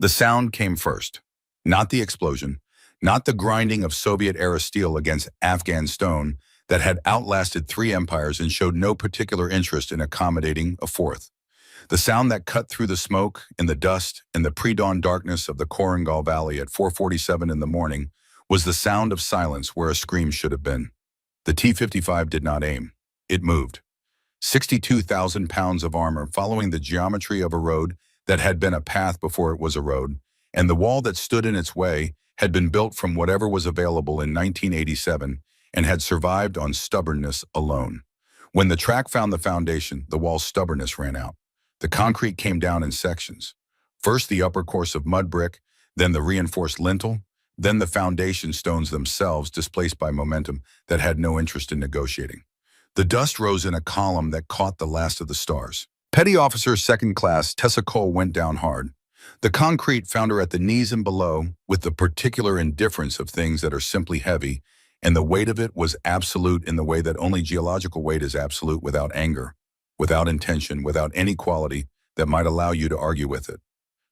The sound came first. Not the explosion, not the grinding of Soviet-era steel against Afghan stone that had outlasted three empires and showed no particular interest in accommodating a fourth. The sound that cut through the smoke and the dust and the pre-dawn darkness of the Korangal Valley at 4:47 in the morning was the sound of silence where a scream should have been. The T-55 did not aim. It moved. 62,000 pounds of armor following the geometry of a road that had been a path before it was a road, and the wall that stood in its way had been built from whatever was available in 1987 and had survived on stubbornness alone. When the track found the foundation, the wall's stubbornness ran out. The concrete came down in sections. First the upper course of mud brick, then the reinforced lintel, then the foundation stones themselves displaced by momentum that had no interest in negotiating. The dust rose in a column that caught the last of the stars. Petty Officer Second Class Tessa Cole went down hard. The concrete found her at the knees and below with the particular indifference of things that are simply heavy, and the weight of it was absolute in the way that only geological weight is absolute without anger, without intention, without any quality that might allow you to argue with it.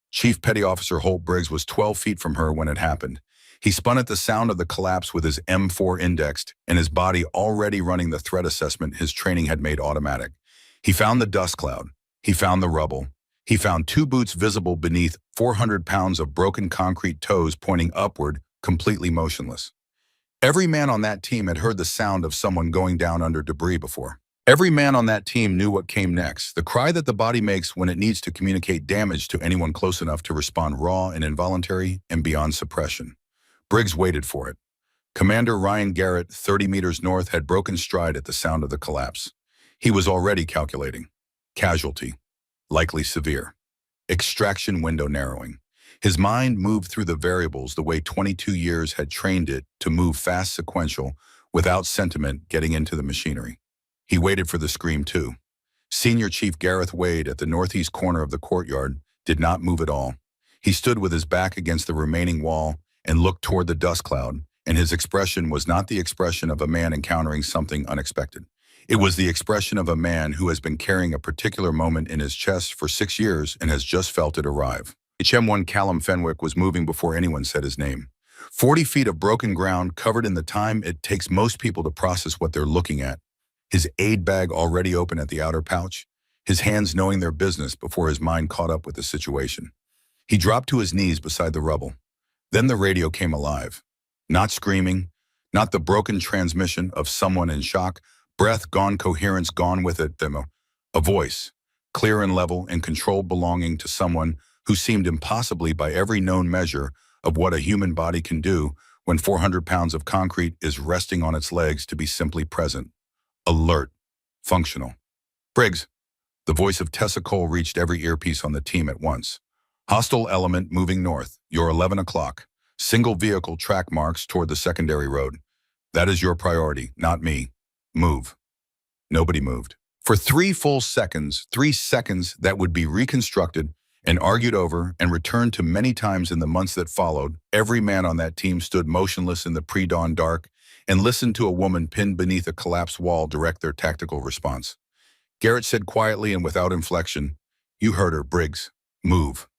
Chief Petty Officer Holt Briggs was 12 feet from her when it happened. He spun at the sound of the collapse with his M4 indexed and his body already running the threat assessment his training had made automatic. He found the dust cloud. He found the rubble. He found two boots visible beneath 400 pounds of broken concrete toes pointing upward, completely motionless. Every man on that team had heard the sound of someone going down under debris before. Every man on that team knew what came next, the cry that the body makes when it needs to communicate damage to anyone close enough to respond raw and involuntary and beyond suppression. Briggs waited for it. Commander Ryan Garrett, 30 meters north, had broken stride at the sound of the collapse. He was already calculating. Casualty. Likely severe. Extraction window narrowing. His mind moved through the variables the way 22 years had trained it to move fast sequential without sentiment getting into the machinery. He waited for the scream too. Senior Chief Gareth Wade at the northeast corner of the courtyard did not move at all. He stood with his back against the remaining wall and looked toward the dust cloud, and his expression was not the expression of a man encountering something unexpected. It was the expression of a man who has been carrying a particular moment in his chest for 6 years and has just felt it arrive. HM1 Callum Fenwick was moving before anyone said his name. 40 feet of broken ground covered in the time it takes most people to process what they're looking at. His aid bag already open at the outer pouch, his hands knowing their business before his mind caught up with the situation. He dropped to his knees beside the rubble. Then the radio came alive. Not screaming, not the broken transmission of someone in shock, breath gone, coherence gone with it, a voice, clear and level and controlled, belonging to someone who seemed impossibly by every known measure of what a human body can do when 400 pounds of concrete is resting on its legs to be simply present, alert, functional. Briggs. The voice of Tessa Cole reached every earpiece on the team at once. Hostile element moving north. You're 11 o'clock. Single vehicle track marks toward the secondary road. That is your priority, not me. Move. Nobody moved. For 3 full seconds, 3 seconds that would be reconstructed and argued over and returned to many times in the months that followed, every man on that team stood motionless in the pre-dawn dark and listened to a woman pinned beneath a collapsed wall direct their tactical response. Garrett said quietly and without inflection, "You heard her, Briggs. Move."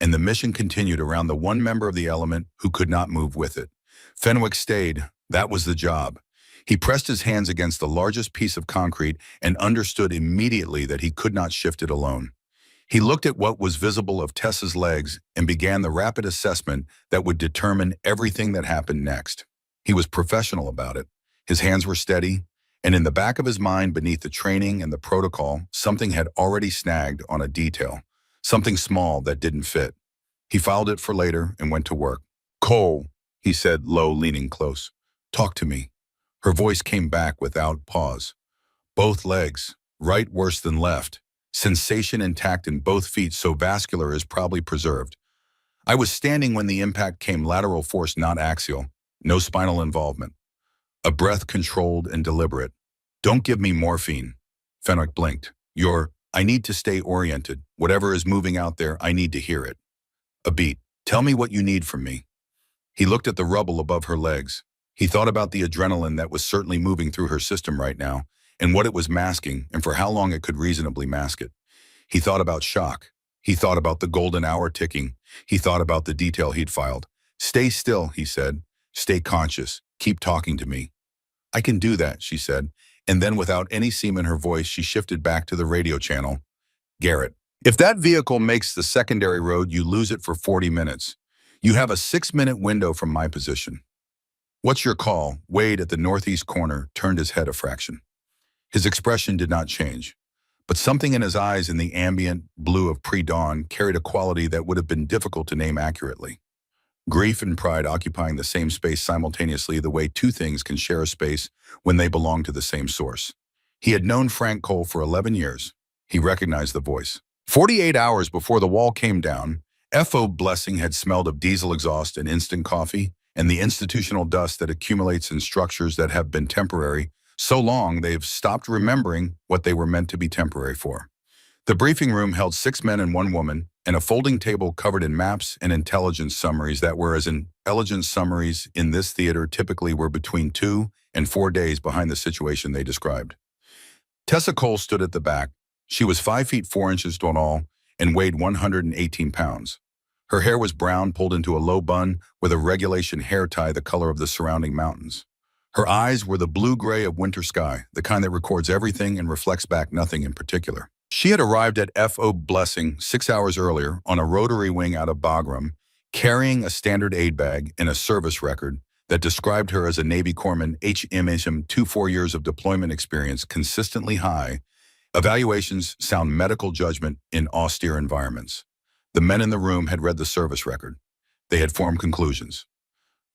And the mission continued around the one member of the element who could not move with it. Fenwick stayed. That was the job. He pressed his hands against the largest piece of concrete and understood immediately that he could not shift it alone. He looked at what was visible of Tessa's legs and began the rapid assessment that would determine everything that happened next. He was professional about it. His hands were steady, and in the back of his mind, beneath the training and the protocol, something had already snagged on a detail. Something small that didn't fit. He filed it for later and went to work. "Cole," he said, low, leaning close. "Talk to me." Her voice came back without pause. "Both legs, right worse than left. Sensation intact in both feet, so vascular is probably preserved. I was standing when the impact came, lateral force, not axial. No spinal involvement. A breath controlled and deliberate. Don't give me morphine." Fenwick blinked. I need to stay oriented. Whatever is moving out there, I need to hear it." A beat. "Tell me what you need from me." He looked at the rubble above her legs. He thought about the adrenaline that was certainly moving through her system right now, and what it was masking, and for how long it could reasonably mask it. He thought about shock. He thought about the golden hour ticking, He thought about the detail he'd filed. "Stay still," he said. "Stay conscious. Keep talking to me." "I can do that," she said. And then without any seam in her voice, she shifted back to the radio channel. "Garrett, if that vehicle makes the secondary road, you lose it for 40 minutes. You have a 6-minute window from my position." "What's your call?" Wade at the northeast corner turned his head a fraction. His expression did not change, but something in his eyes in the ambient blue of pre-dawn carried a quality that would have been difficult to name accurately. Grief and pride occupying the same space simultaneously, the way two things can share a space when they belong to the same source. He had known Frank Cole for 11 years. He recognized the voice. 48 hours before the wall came down, F.O. Blessing had smelled of diesel exhaust and instant coffee and the institutional dust that accumulates in structures that have been temporary so long they've stopped remembering what they were meant to be temporary for. The briefing room held 6 men and 1 woman, and a folding table covered in maps and intelligence summaries that were as intelligence summaries in this theater typically were between 2 and 4 days behind the situation they described. Tessa Cole stood at the back. She was 5 feet 4 inches tall and weighed 118 pounds. Her hair was brown, pulled into a low bun with a regulation hair tie the color of the surrounding mountains. Her eyes were the blue-gray of winter sky, the kind that records everything and reflects back nothing in particular. She had arrived at F.O. Blessing 6 hours earlier on a rotary wing out of Bagram, carrying a standard aid bag and a service record that described her as a Navy corpsman, HMHM, 4 years of deployment experience, consistently high. Evaluations sound medical judgment in austere environments. The men in the room had read the service record. They had formed conclusions.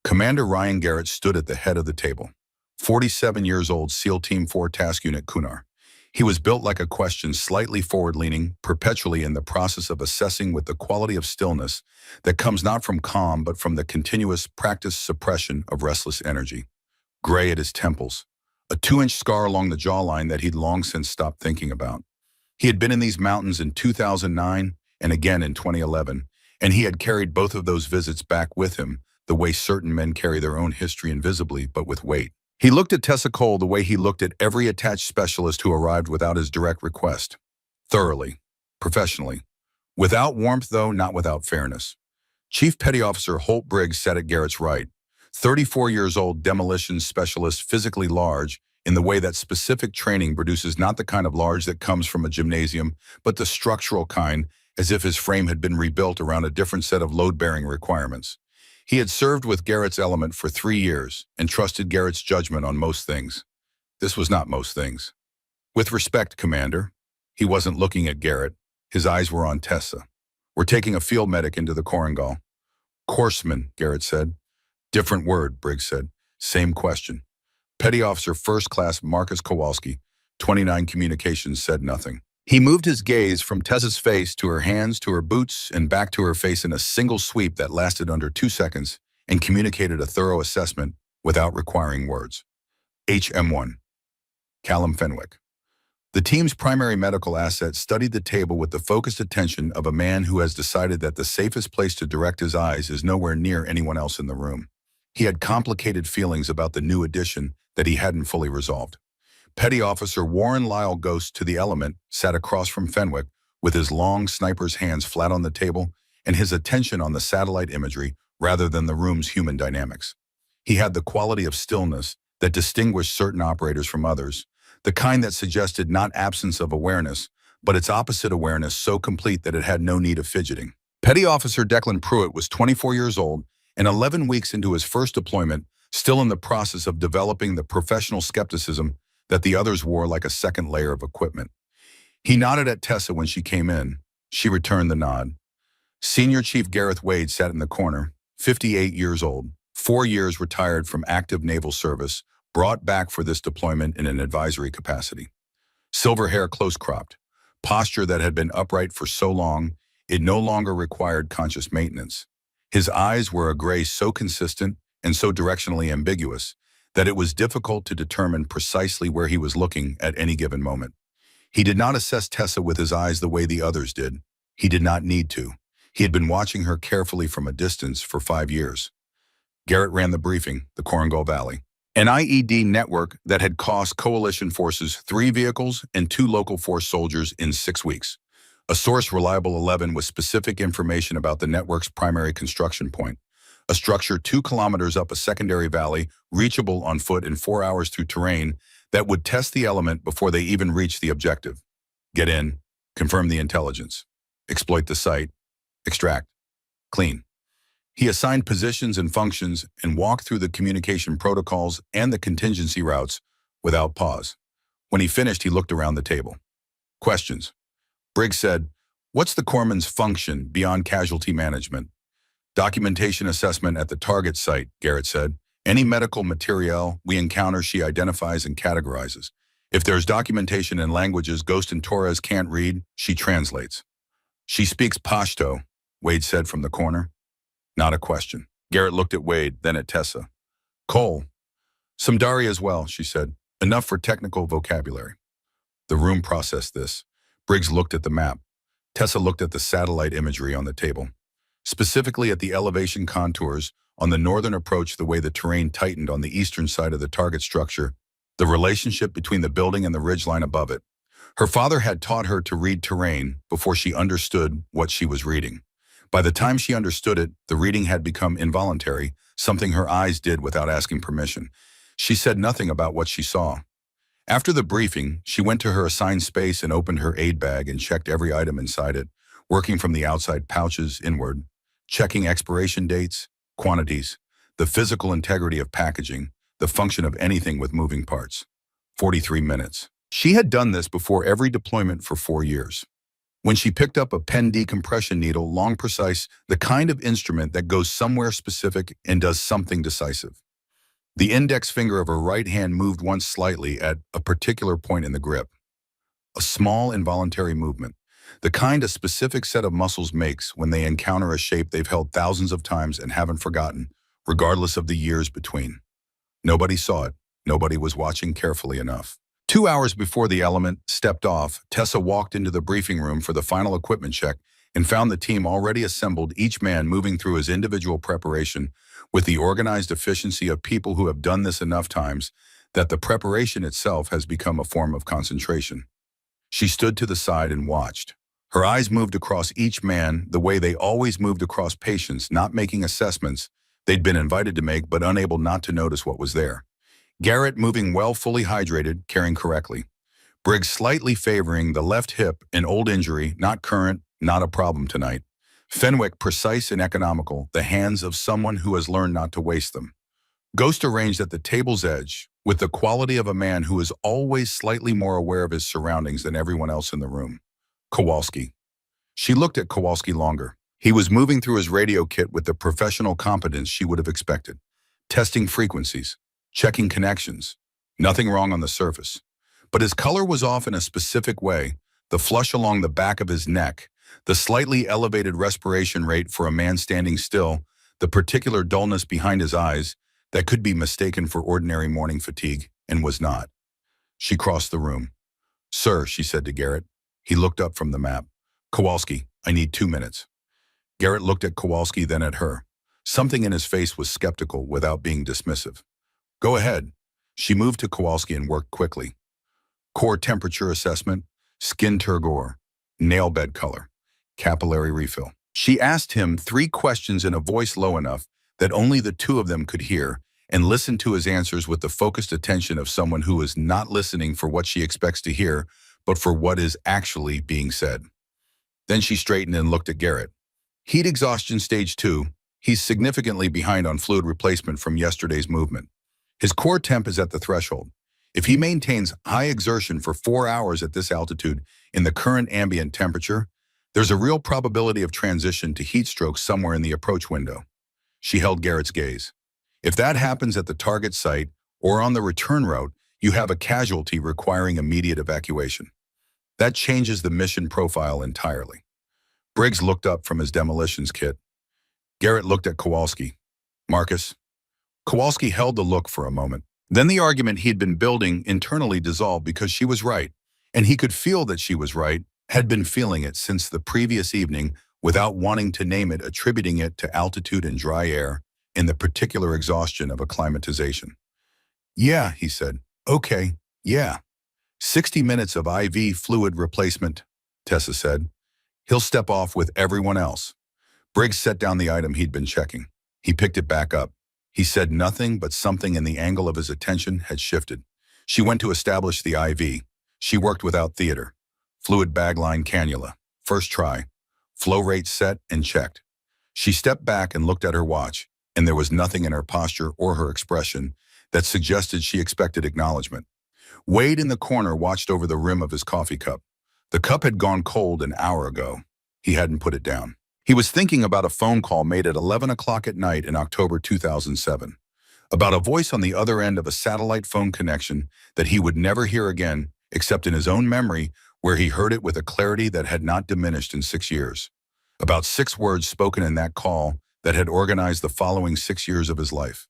Commander Ryan Garrett stood at the head of the table. 47 years old, SEAL Team 4 Task Unit Kunar. He was built like a question, slightly forward-leaning, perpetually in the process of assessing with the quality of stillness that comes not from calm but from the continuous practiced suppression of restless energy. Gray at his temples, a 2-inch scar along the jawline that he'd long since stopped thinking about. He had been in these mountains in 2009 and again in 2011, and he had carried both of those visits back with him, the way certain men carry their own history invisibly but with weight. He looked at Tessa Cole the way he looked at every attached specialist who arrived without his direct request. Thoroughly. Professionally. Without warmth, though, not without fairness. Chief Petty Officer Holt Briggs sat at Garrett's right. 34 years old, demolitions specialist, physically large, in the way that specific training produces not the kind of large that comes from a gymnasium, but the structural kind, as if his frame had been rebuilt around a different set of load-bearing requirements. He had served with Garrett's element for 3 years and trusted Garrett's judgment on most things. This was not most things. "With respect, Commander." He wasn't looking at Garrett. His eyes were on Tessa. "We're taking a field medic into the Korengal." "Courseman," Garrett said. "Different word," Briggs said. "Same question." Petty Officer First Class Marcus Kowalski, 29 Communications, said nothing. He moved his gaze from Tessa's face to her hands to her boots and back to her face in a single sweep that lasted under 2 seconds and communicated a thorough assessment without requiring words. HM1. Callum Fenwick. The team's primary medical asset studied the table with the focused attention of a man who has decided that the safest place to direct his eyes is nowhere near anyone else in the room. He had complicated feelings about the new addition that he hadn't fully resolved. Petty Officer Warren Lyle Ghost to the Element sat across from Fenwick with his long sniper's hands flat on the table and his attention on the satellite imagery rather than the room's human dynamics. He had the quality of stillness that distinguished certain operators from others, the kind that suggested not absence of awareness, but its opposite, awareness so complete that it had no need of fidgeting. Petty Officer Declan Pruitt was 24 years old and 11 weeks into his first deployment, still in the process of developing the professional skepticism that the others wore like a second layer of equipment. He nodded at Tessa when she came in. She returned the nod. Senior Chief Gareth Wade sat in the corner, 58 years old, 4 years retired from active naval service, brought back for this deployment in an advisory capacity. Silver hair close-cropped, posture that had been upright for so long, it no longer required conscious maintenance. His eyes were a gray so consistent and so directionally ambiguous that it was difficult to determine precisely where he was looking at any given moment. He did not assess Tessa with his eyes the way the others did. He did not need to. He had been watching her carefully from a distance for 5 years. Garrett ran the briefing, the Korengal Valley, an IED network that had cost coalition forces 3 vehicles and 2 local force soldiers in 6 weeks. A source reliable 11 with specific information about the network's primary construction point. A structure 2 kilometers up a secondary valley, reachable on foot in 4 hours through terrain that would test the element before they even reach the objective. Get in, confirm the intelligence, exploit the site, extract, clean. He assigned positions and functions and walked through the communication protocols and the contingency routes without pause. When he finished, he looked around the table. Questions. Briggs said, "What's the corpsman's function beyond casualty management?" "Documentation assessment at the target site," Garrett said. "Any medical material we encounter, she identifies and categorizes. If there's documentation in languages Ghost and Torres can't read, she translates." "She speaks Pashto," Wade said from the corner. Not a question. Garrett looked at Wade, then at Tessa. "Cole." "Some Dari as well," she said. "Enough for technical vocabulary." The room processed this. Briggs looked at the map. Tessa looked at the satellite imagery on the table, specifically at the elevation contours on the northern approach, the way the terrain tightened on the eastern side of the target structure, the relationship between the building and the ridgeline above it. Her father had taught her to read terrain before she understood what she was reading. By the time she understood it, the reading had become involuntary, something her eyes did without asking permission. She said nothing about what she saw. After the briefing, she went to her assigned space and opened her aid bag and checked every item inside it, working from the outside pouches inward, checking expiration dates, quantities, the physical integrity of packaging, the function of anything with moving parts. 43 minutes. She had done this before every deployment for 4 years. When she picked up a pen decompression needle, long precise, the kind of instrument that goes somewhere specific and does something decisive. The index finger of her right hand moved once slightly at a particular point in the grip. A small involuntary movement, the kind a specific set of muscles makes when they encounter a shape they've held thousands of times and haven't forgotten, regardless of the years between. Nobody saw it. Nobody was watching carefully enough. 2 hours before the element stepped off, Tessa walked into the briefing room for the final equipment check and found the team already assembled, each man moving through his individual preparation with the organized efficiency of people who have done this enough times that the preparation itself has become a form of concentration. She stood to the side and watched. Her eyes moved across each man the way they always moved across patients, not making assessments they'd been invited to make but unable not to notice what was there. Garrett moving well, fully hydrated, carrying correctly. Briggs slightly favoring the left hip, an old injury, not current, not a problem tonight. Fenwick precise and economical, the hands of someone who has learned not to waste them. Ghost arranged at the table's edge, with the quality of a man who is always slightly more aware of his surroundings than everyone else in the room. Kowalski. She looked at Kowalski longer. He was moving through his radio kit with the professional competence she would have expected. Testing frequencies, checking connections. Nothing wrong on the surface. But his color was off in a specific way, the flush along the back of his neck, the slightly elevated respiration rate for a man standing still, the particular dullness behind his eyes that could be mistaken for ordinary morning fatigue, and was not. She crossed the room. "Sir," she said to Garrett. He looked up from the map. "Kowalski, I need 2 minutes." Garrett looked at Kowalski, then at her. Something in his face was skeptical without being dismissive. "Go ahead." She moved to Kowalski and worked quickly. Core temperature assessment, skin turgor, nail bed color, capillary refill. She asked him 3 questions in a voice low enough that only the 2 of them could hear, and listened to his answers with the focused attention of someone who is not listening for what she expects to hear, but for what is actually being said. Then she straightened and looked at Garrett. "Heat exhaustion stage 2. He's significantly behind on fluid replacement from yesterday's movement. His core temp is at the threshold. If he maintains high exertion for 4 hours at this altitude in the current ambient temperature, there's a real probability of transition to heat stroke somewhere in the approach window." She held Garrett's gaze. "If that happens at the target site or on the return route, you have a casualty requiring immediate evacuation. That changes the mission profile entirely." Briggs looked up from his demolitions kit. Garrett looked at Kowalski. "Marcus?" Kowalski held the look for a moment. Then the argument he'd been building internally dissolved because she was right, and he could feel that she was right, had been feeling it since the previous evening without wanting to name it, attributing it to altitude and dry air and the particular exhaustion of acclimatization. "Yeah," he said. "Okay, yeah. 60 minutes of IV fluid replacement," Tessa said. He'll step off with everyone else. Briggs set down the item he'd been checking. He picked it back up. He said nothing, but something in the angle of his attention had shifted. She went to establish the IV. She worked without theater. Fluid bag line cannula. First try. Flow rate set and checked. She stepped back and looked at her watch, and there was nothing in her posture or her expression that suggested she expected acknowledgement. Wade in the corner watched over the rim of his coffee cup. The cup had gone cold an hour ago. He hadn't put it down. He was thinking about a phone call made at 11 o'clock at night in October 2007, about a voice on the other end of a satellite phone connection that he would never hear again except in his own memory, where he heard it with a clarity that had not diminished in 6 years. About 6 words spoken in that call that had organized the following 6 years of his life.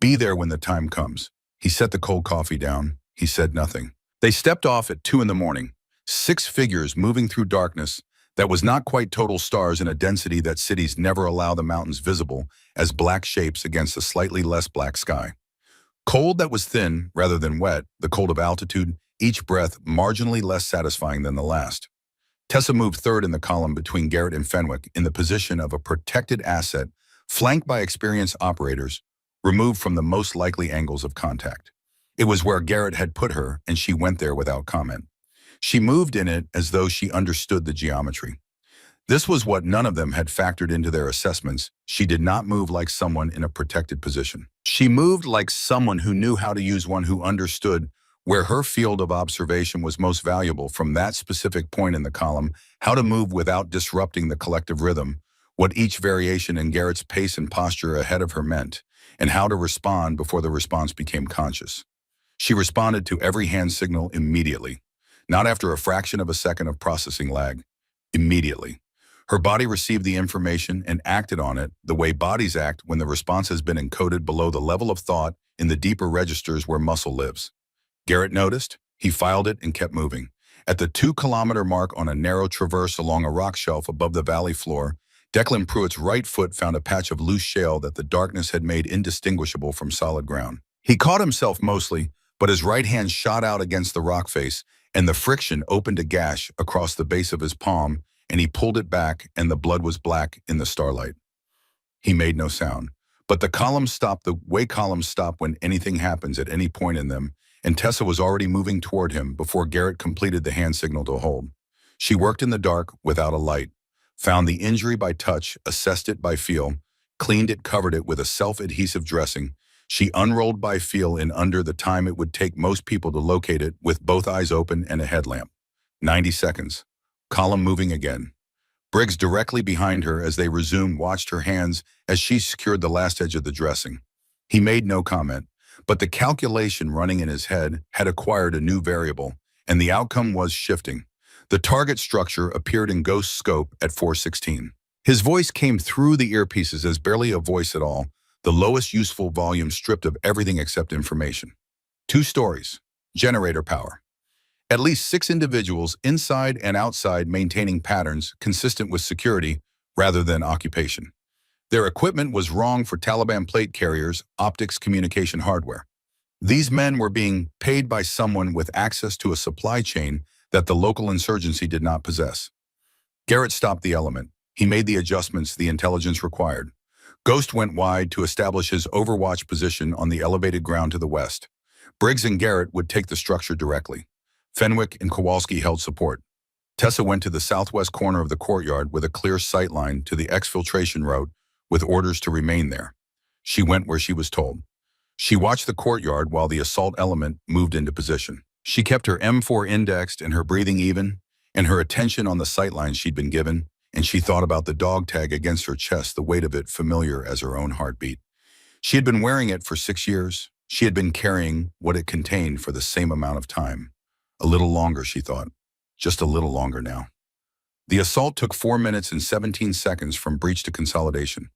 Be there when the time comes. He set the cold coffee down. He said nothing. They stepped off at 2 in the morning, 6 figures moving through darkness that was not quite total stars in a density that cities never allow the mountains visible as black shapes against a slightly less black sky. Cold that was thin rather than wet, the cold of altitude, each breath marginally less satisfying than the last. Tessa moved third in the column between Garrett and Fenwick in the position of a protected asset, flanked by experienced operators, removed from the most likely angles of contact. It was where Garrett had put her, and she went there without comment. She moved in it as though she understood the geometry. This was what none of them had factored into their assessments. She did not move like someone in a protected position. She moved like someone who knew how to use one, who understood where her field of observation was most valuable from that specific point in the column, how to move without disrupting the collective rhythm, what each variation in Garrett's pace and posture ahead of her meant, and how to respond before the response became conscious. She responded to every hand signal immediately, not after a fraction of a second of processing lag. Immediately. Her body received the information and acted on it the way bodies act when the response has been encoded below the level of thought in the deeper registers where muscle lives. Garrett noticed. He filed it and kept moving. At the 2-kilometer mark on a narrow traverse along a rock shelf above the valley floor, Declan Pruitt's right foot found a patch of loose shale that the darkness had made indistinguishable from solid ground. He caught himself mostly, but his right hand shot out against the rock face, and the friction opened a gash across the base of his palm, and he pulled it back, and the blood was black in the starlight. He made no sound, but the columns stopped the way columns stop when anything happens at any point in them, and Tessa was already moving toward him before Garrett completed the hand signal to hold. She worked in the dark without a light, found the injury by touch, assessed it by feel, cleaned it, covered it with a self-adhesive dressing. She unrolled by feel in under the time it would take most people to locate it with both eyes open and a headlamp. 90 seconds. Column moving again. Briggs directly behind her as they resumed watched her hands as she secured the last edge of the dressing. He made no comment, but the calculation running in his head had acquired a new variable, and the outcome was shifting. The target structure appeared in ghost scope at 416. His voice came through the earpieces as barely a voice at all, the lowest useful volume stripped of everything except information. 2 stories. Generator power. At least 6 individuals inside and outside maintaining patterns consistent with security rather than occupation. Their equipment was wrong for Taliban plate carriers, optics, communication hardware. These men were being paid by someone with access to a supply chain that the local insurgency did not possess. Garrett stopped the element. He made the adjustments the intelligence required. Ghost went wide to establish his overwatch position on the elevated ground to the west. Briggs and Garrett would take the structure directly. Fenwick and Kowalski held support. Tessa went to the southwest corner of the courtyard with a clear sight line to the exfiltration route with orders to remain there. She went where she was told. She watched the courtyard while the assault element moved into position. She kept her M4 indexed and her breathing even, and her attention on the sight lines she'd been given, and she thought about the dog tag against her chest, the weight of it familiar as her own heartbeat. She had been wearing it for 6 years. She had been carrying what it contained for the same amount of time. A little longer, she thought. Just a little longer now. The assault took 4 minutes and 17 seconds from breach to consolidation.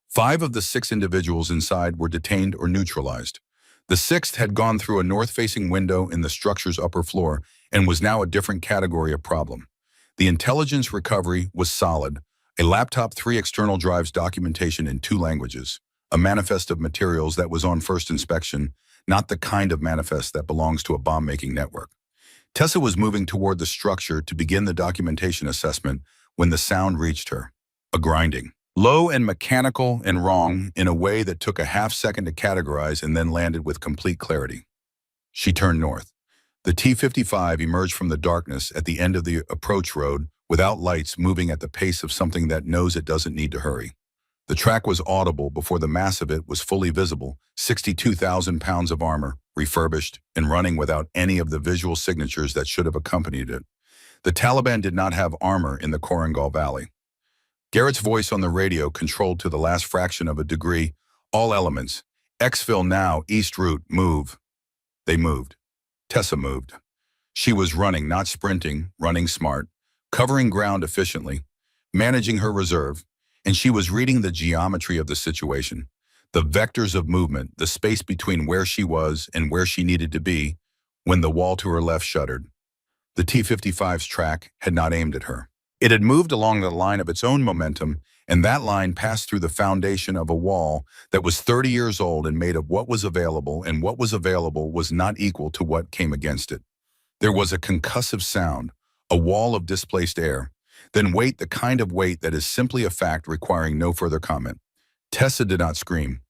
5 of the 6 individuals inside were detained or neutralized. The 6th had gone through a north-facing window in the structure's upper floor and was now a different category of problem. The intelligence recovery was solid. A laptop, 3 external drives, documentation in 2 languages, a manifest of materials that was on first inspection, not the kind of manifest that belongs to a bomb-making network. Tessa was moving toward the structure to begin the documentation assessment when the sound reached her. A grinding. Low and mechanical and wrong in a way that took a half-second to categorize and then landed with complete clarity. She turned north. The T-55 emerged from the darkness at the end of the approach road without lights, moving at the pace of something that knows it doesn't need to hurry. The track was audible before the mass of it was fully visible, 62,000 pounds of armor, refurbished, and running without any of the visual signatures that should have accompanied it. The Taliban did not have armor in the Korangal Valley. Garrett's voice on the radio controlled to the last fraction of a degree. All elements. Exfil now, east route, move. They moved. Tessa moved. She was running, not sprinting, running smart, covering ground efficiently, managing her reserve, and she was reading the geometry of the situation, the vectors of movement, the space between where she was and where she needed to be when the wall to her left shuddered. The T-55's track had not aimed at her. It had moved along the line of its own momentum, and that line passed through the foundation of a wall that was 30 years old and made of what was available, and what was available was not equal to what came against it. There was a concussive sound, a wall of displaced air, then weight, the kind of weight that is simply a fact requiring no further comment. Tessa did not scream.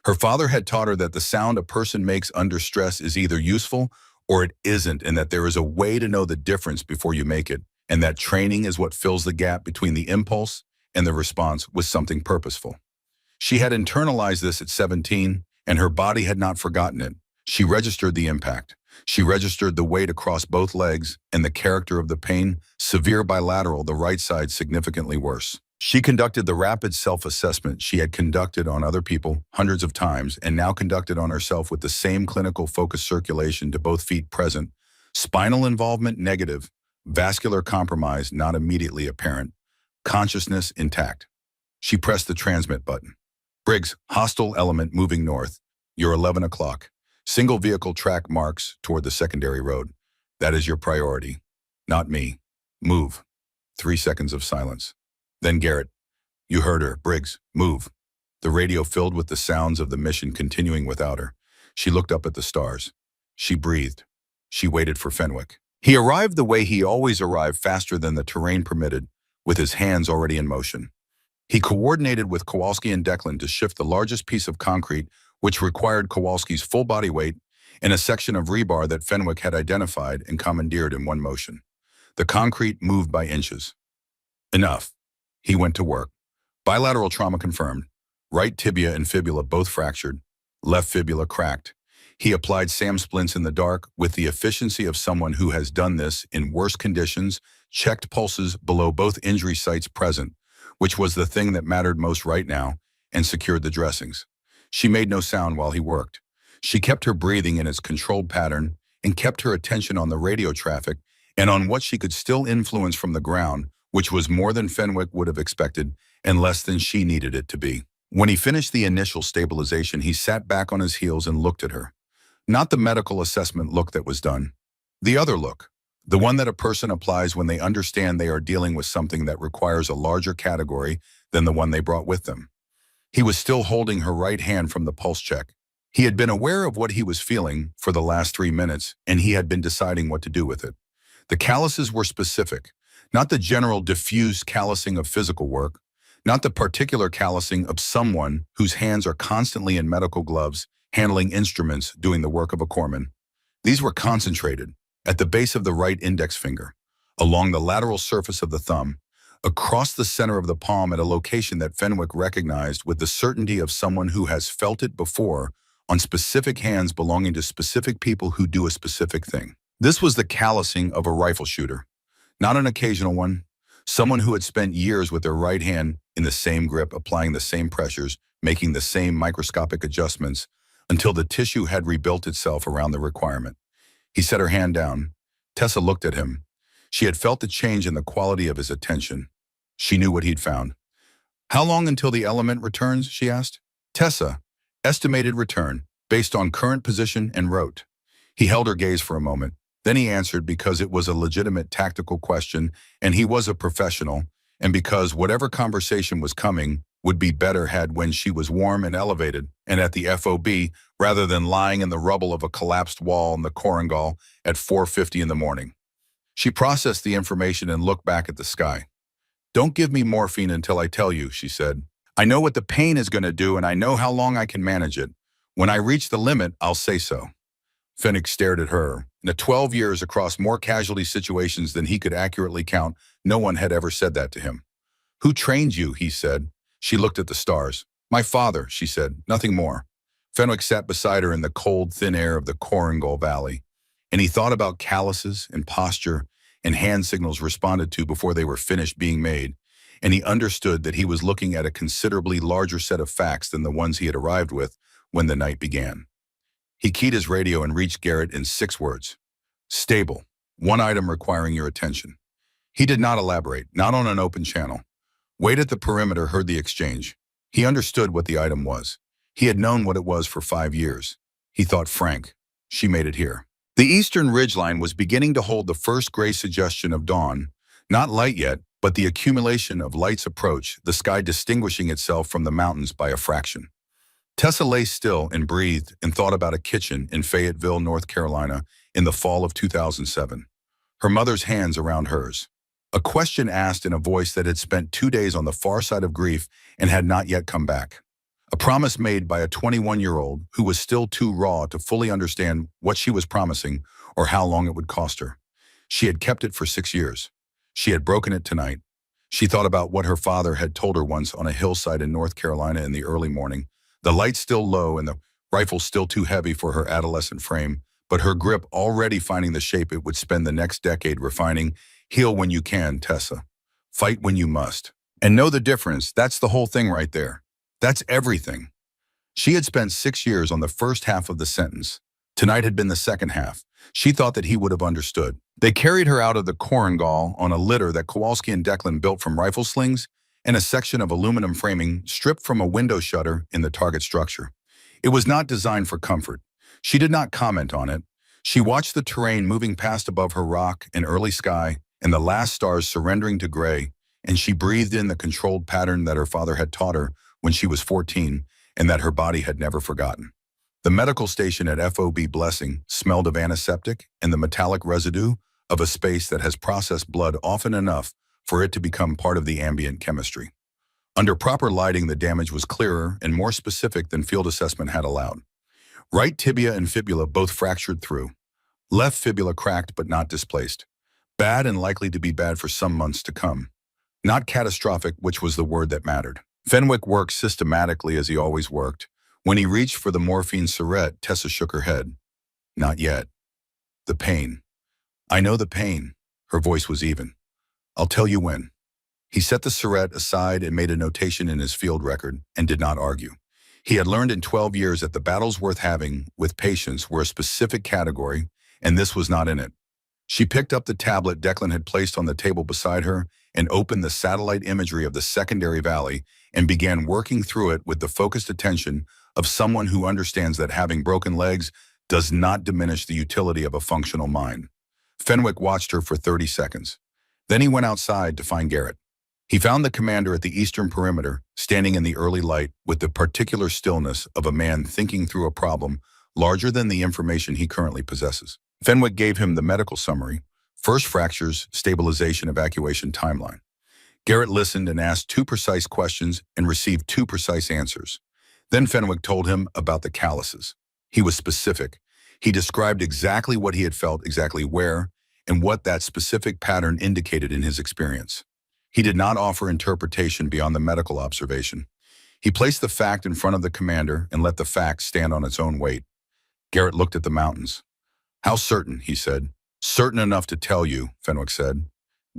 Her father had taught her that the sound a person makes under stress is either useful or it isn't, and that there is a way to know the difference before you make it, and that training is what fills the gap between the impulse and the response with something purposeful. She had internalized this at 17, and her body had not forgotten it. She registered the impact. She registered the weight across both legs and the character of the pain, severe bilateral, the right side significantly worse. She conducted the rapid self-assessment she had conducted on other people hundreds of times and now conducted on herself with the same clinical focus, circulation to both feet present, spinal involvement negative, vascular compromise not immediately apparent, consciousness intact. She pressed the transmit button. Briggs, hostile element moving north. You're 11 o'clock. Single vehicle track marks toward the secondary road. That is your priority. Not me. Move. 3 seconds of silence. Then Garrett. You heard her. Briggs, move. The radio filled with the sounds of the mission continuing without her. She looked up at the stars. She breathed. She waited for Fenwick. He arrived the way he always arrived, faster than the terrain permitted, with his hands already in motion. He coordinated with Kowalski and Declan to shift the largest piece of concrete, which required Kowalski's full body weight, in a section of rebar that Fenwick had identified and commandeered in one motion. The concrete moved by inches. Enough. He went to work. Bilateral trauma confirmed. Right tibia and fibula both fractured. Left fibula cracked. He applied SAM splints in the dark with the efficiency of someone who has done this in worse conditions, checked pulses below both injury sites present, which was the thing that mattered most right now, and secured the dressings. She made no sound while he worked. She kept her breathing in its controlled pattern and kept her attention on the radio traffic and on what she could still influence from the ground, which was more than Fenwick would have expected and less than she needed it to be. When he finished the initial stabilization, he sat back on his heels and looked at her. Not the medical assessment look that was done. The other look. The one that a person applies when they understand they are dealing with something that requires a larger category than the one they brought with them. He was still holding her right hand from the pulse check. He had been aware of what he was feeling for the last 3 minutes, and he had been deciding what to do with it. The calluses were specific, not the general diffused callousing of physical work, not the particular callousing of someone whose hands are constantly in medical gloves, handling instruments, doing the work of a corpsman. These were concentrated, at the base of the right index finger, along the lateral surface of the thumb, across the center of the palm at a location that Fenwick recognized with the certainty of someone who has felt it before on specific hands belonging to specific people who do a specific thing. This was the callousing of a rifle shooter, not an occasional one, someone who had spent years with their right hand in the same grip, applying the same pressures, making the same microscopic adjustments, until the tissue had rebuilt itself around the requirement. He set her hand down. Tessa looked at him. She had felt the change in the quality of his attention. She knew what he'd found. How long until the element returns, she asked. Tessa, estimated return, based on current position, and wrote. He held her gaze for a moment. Then he answered because it was a legitimate tactical question, and he was a professional, and because whatever conversation was coming would be better had when she was warm and elevated and at the FOB rather than lying in the rubble of a collapsed wall in the Korangal at 4:50 in the morning. She processed the information and looked back at the sky. Don't give me morphine until I tell you, she said. I know what the pain is going to do and I know how long I can manage it. When I reach the limit, I'll say so. Fenwick stared at her. In the 12 years across more casualty situations than he could accurately count, no one had ever said that to him. Who trained you? He said. She looked at the stars. My father, she said, nothing more. Fenwick sat beside her in the cold, thin air of the Korengal Valley, and he thought about calluses and posture and hand signals responded to before they were finished being made, and he understood that he was looking at a considerably larger set of facts than the ones he had arrived with when the night began. He keyed his radio and reached Garrett in 6 words. Stable. One item requiring your attention. He did not elaborate, not on an open channel. Wade at the perimeter heard the exchange. He understood what the item was. He had known what it was for 5 years. He thought, Frank, she made it here. The eastern ridgeline was beginning to hold the first gray suggestion of dawn. Not light yet, but the accumulation of light's approach, the sky distinguishing itself from the mountains by a fraction. Tessa lay still and breathed and thought about a kitchen in Fayetteville, North Carolina, in the fall of 2007. Her mother's hands around hers. A question asked in a voice that had spent 2 days on the far side of grief and had not yet come back. A promise made by a 21-year-old who was still too raw to fully understand what she was promising or how long it would cost her. She had kept it for 6 years. She had broken it tonight. She thought about what her father had told her once on a hillside in North Carolina in the early morning. The light still low and the rifle still too heavy for her adolescent frame, but her grip already finding the shape it would spend the next decade refining. Heal when you can, Tessa. Fight when you must. And know the difference. That's the whole thing right there. That's everything. She had spent 6 years on the first half of the sentence. Tonight had been the second half. She thought that he would have understood. They carried her out of the Korengal on a litter that Kowalski and Declan built from rifle slings and a section of aluminum framing stripped from a window shutter in the target structure. It was not designed for comfort. She did not comment on it. She watched the terrain moving past above her rock and early sky and the last stars surrendering to gray, and she breathed in the controlled pattern that her father had taught her when she was 14 and that her body had never forgotten. The medical station at FOB Blessing smelled of antiseptic and the metallic residue of a space that has processed blood often enough for it to become part of the ambient chemistry. Under proper lighting, the damage was clearer and more specific than field assessment had allowed. Right tibia and fibula both fractured through. Left fibula cracked but not displaced. Bad and likely to be bad for some months to come. Not catastrophic, which was the word that mattered. Fenwick worked systematically as he always worked. When he reached for the morphine syringe, Tessa shook her head. Not yet. The pain. I know the pain. Her voice was even. I'll tell you when. He set the syringe aside and made a notation in his field record and did not argue. He had learned in 12 years that the battles worth having with patients were a specific category, and this was not in it. She picked up the tablet Declan had placed on the table beside her and opened the satellite imagery of the secondary valley and began working through it with the focused attention of someone who understands that having broken legs does not diminish the utility of a functional mind. Fenwick watched her for 30 seconds. Then he went outside to find Garrett. He found the commander at the eastern perimeter, standing in the early light with the particular stillness of a man thinking through a problem larger than the information he currently possesses. Fenwick gave him the medical summary: first fractures, stabilization, evacuation timeline. Garrett listened and asked 2 precise questions and received 2 precise answers. Then Fenwick told him about the calluses. He was specific. He described exactly what he had felt, exactly where, and what that specific pattern indicated in his experience. He did not offer interpretation beyond the medical observation. He placed the fact in front of the commander and let the fact stand on its own weight. Garrett looked at the mountains. How certain, he said. Certain enough to tell you, Fenwick said.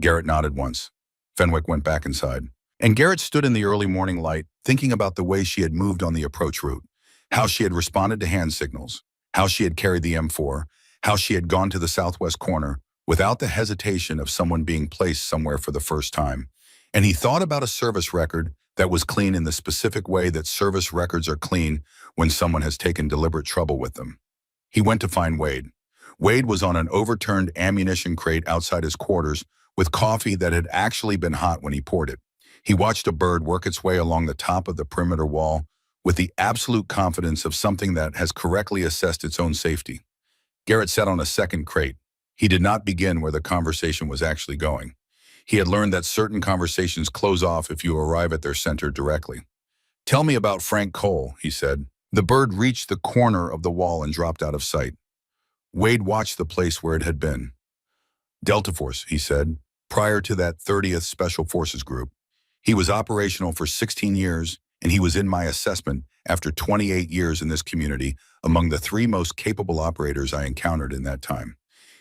Garrett nodded once. Fenwick went back inside. And Garrett stood in the early morning light, thinking about the way she had moved on the approach route, how she had responded to hand signals, how she had carried the M4, how she had gone to the southwest corner without the hesitation of someone being placed somewhere for the first time. And he thought about a service record that was clean in the specific way that service records are clean when someone has taken deliberate trouble with them. He went to find Wade. Wade was on an overturned ammunition crate outside his quarters with coffee that had actually been hot when he poured it. He watched a bird work its way along the top of the perimeter wall with the absolute confidence of something that has correctly assessed its own safety. Garrett sat on a second crate. He did not begin where the conversation was actually going. He had learned that certain conversations close off if you arrive at their center directly. "Tell me about Frank Cole," he said. The bird reached the corner of the wall and dropped out of sight. Wade watched the place where it had been. "Delta Force," he said, prior to that 30th Special Forces Group. He was operational for 16 years, and he was in my assessment after 28 years in this community among the three most capable operators I encountered in that time.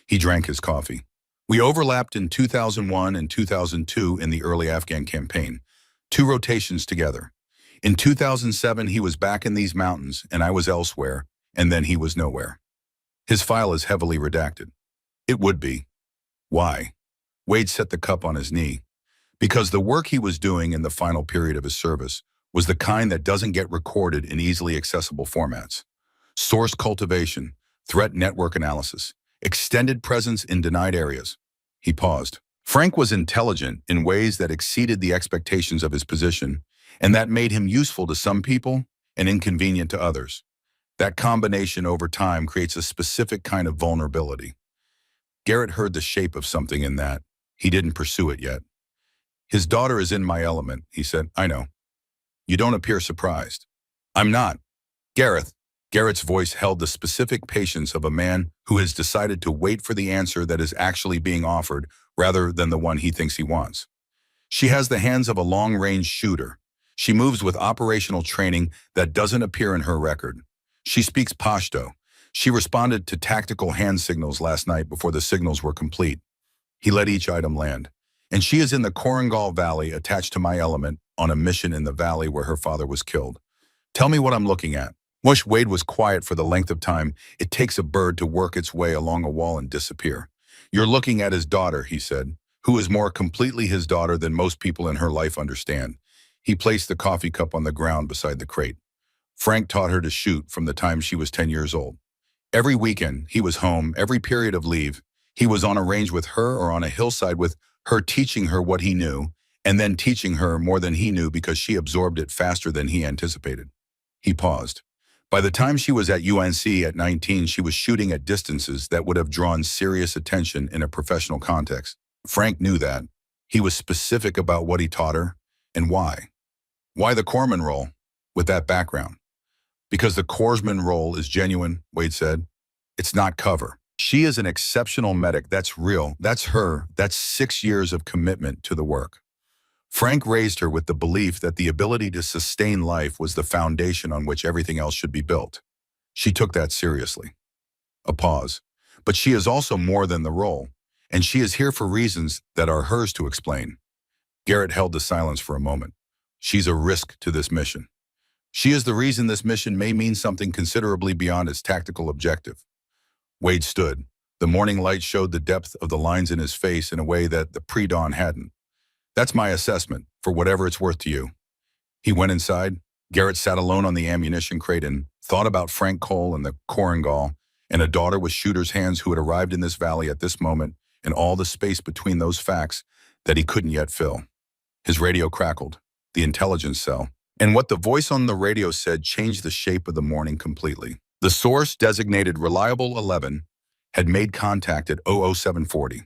He drank his coffee. "We overlapped in 2001 and 2002 in the early Afghan campaign, 2 rotations together. In 2007, he was back in these mountains, and I was elsewhere, and then he was nowhere." His file is heavily redacted. It would be. Why? Wade set the cup on his knee. Because the work he was doing in the final period of his service was the kind that doesn't get recorded in easily accessible formats. Source cultivation, threat network analysis, extended presence in denied areas. He paused. Frank was intelligent in ways that exceeded the expectations of his position, and that made him useful to some people and inconvenient to others. That combination over time creates a specific kind of vulnerability. Garrett heard the shape of something in that. He didn't pursue it yet. "His daughter is in my element," he said. "I know." "You don't appear surprised." "I'm not." "Gareth." Garrett's voice held the specific patience of a man who has decided to wait for the answer that is actually being offered rather than the one he thinks he wants. "She has the hands of a long-range shooter. She moves with operational training that doesn't appear in her record. She speaks Pashto. She responded to tactical hand signals last night before the signals were complete." He let each item land. "And she is in the Korangal Valley attached to my element on a mission in the valley where her father was killed. Tell me what I'm looking at." Wade was quiet for the length of time it takes a bird to work its way along a wall and disappear. "You're looking at his daughter," he said, "who is more completely his daughter than most people in her life understand." He placed the coffee cup on the ground beside the crate. "Frank taught her to shoot from the time she was 10 years old. Every weekend, he was home, every period of leave. He was on a range with her or on a hillside with her, teaching her what he knew, and then teaching her more than he knew because she absorbed it faster than he anticipated." He paused. "By the time she was at UNC at 19, she was shooting at distances that would have drawn serious attention in a professional context. Frank knew that. He was specific about what he taught her and why. Why the corpsman role with that background? Because the corpsman role is genuine," Wade said. "It's not cover. She is an exceptional medic. That's real. That's her. That's 6 years of commitment to the work." Frank raised her with the belief that the ability to sustain life was the foundation on which everything else should be built. She took that seriously. A pause. "But she is also more than the role, and she is here for reasons that are hers to explain." Garrett held the silence for a moment. "She's a risk to this mission. She is the reason this mission may mean something considerably beyond its tactical objective." Wade stood. The morning light showed the depth of the lines in his face in a way that the pre-dawn hadn't. "That's my assessment, for whatever it's worth to you." He went inside. Garrett sat alone on the ammunition crate and thought about Frank Cole and the Korangal, and a daughter with shooter's hands who had arrived in this valley at this moment, and all the space between those facts that he couldn't yet fill. His radio crackled. The intelligence cell. And what the voice on the radio said changed the shape of the morning completely. The source, designated Reliable 11, had made contact at 00740.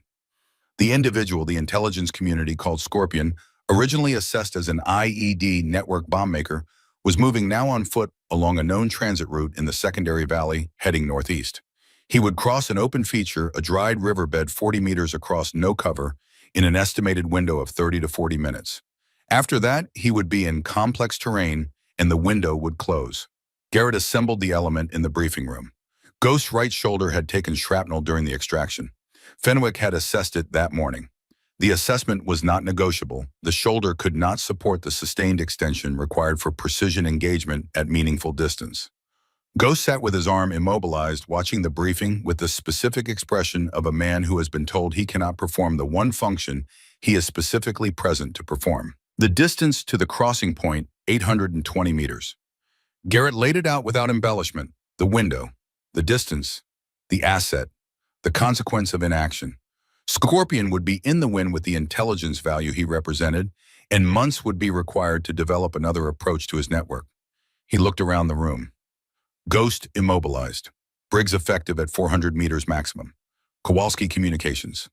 The individual the intelligence community called Scorpion, originally assessed as an IED network bomb maker, was moving now on foot along a known transit route in the secondary valley, heading northeast. He would cross an open feature, a dried riverbed 40 meters across, no cover, in an estimated window of 30 to 40 minutes. After that, he would be in complex terrain, and the window would close. Garrett assembled the element in the briefing room. Ghost's right shoulder had taken shrapnel during the extraction. Fenwick had assessed it that morning. The assessment was not negotiable. The shoulder could not support the sustained extension required for precision engagement at meaningful distance. Ghost sat with his arm immobilized, watching the briefing with the specific expression of a man who has been told he cannot perform the one function he is specifically present to perform. The distance to the crossing point, 820 meters. Garrett laid it out without embellishment. The window, the distance, the asset, the consequence of inaction. Scorpion would be in the wind with the intelligence value he represented, and months would be required to develop another approach to his network. He looked around the room. Ghost immobilized. Briggs effective at 400 meters maximum. Kowalski communications.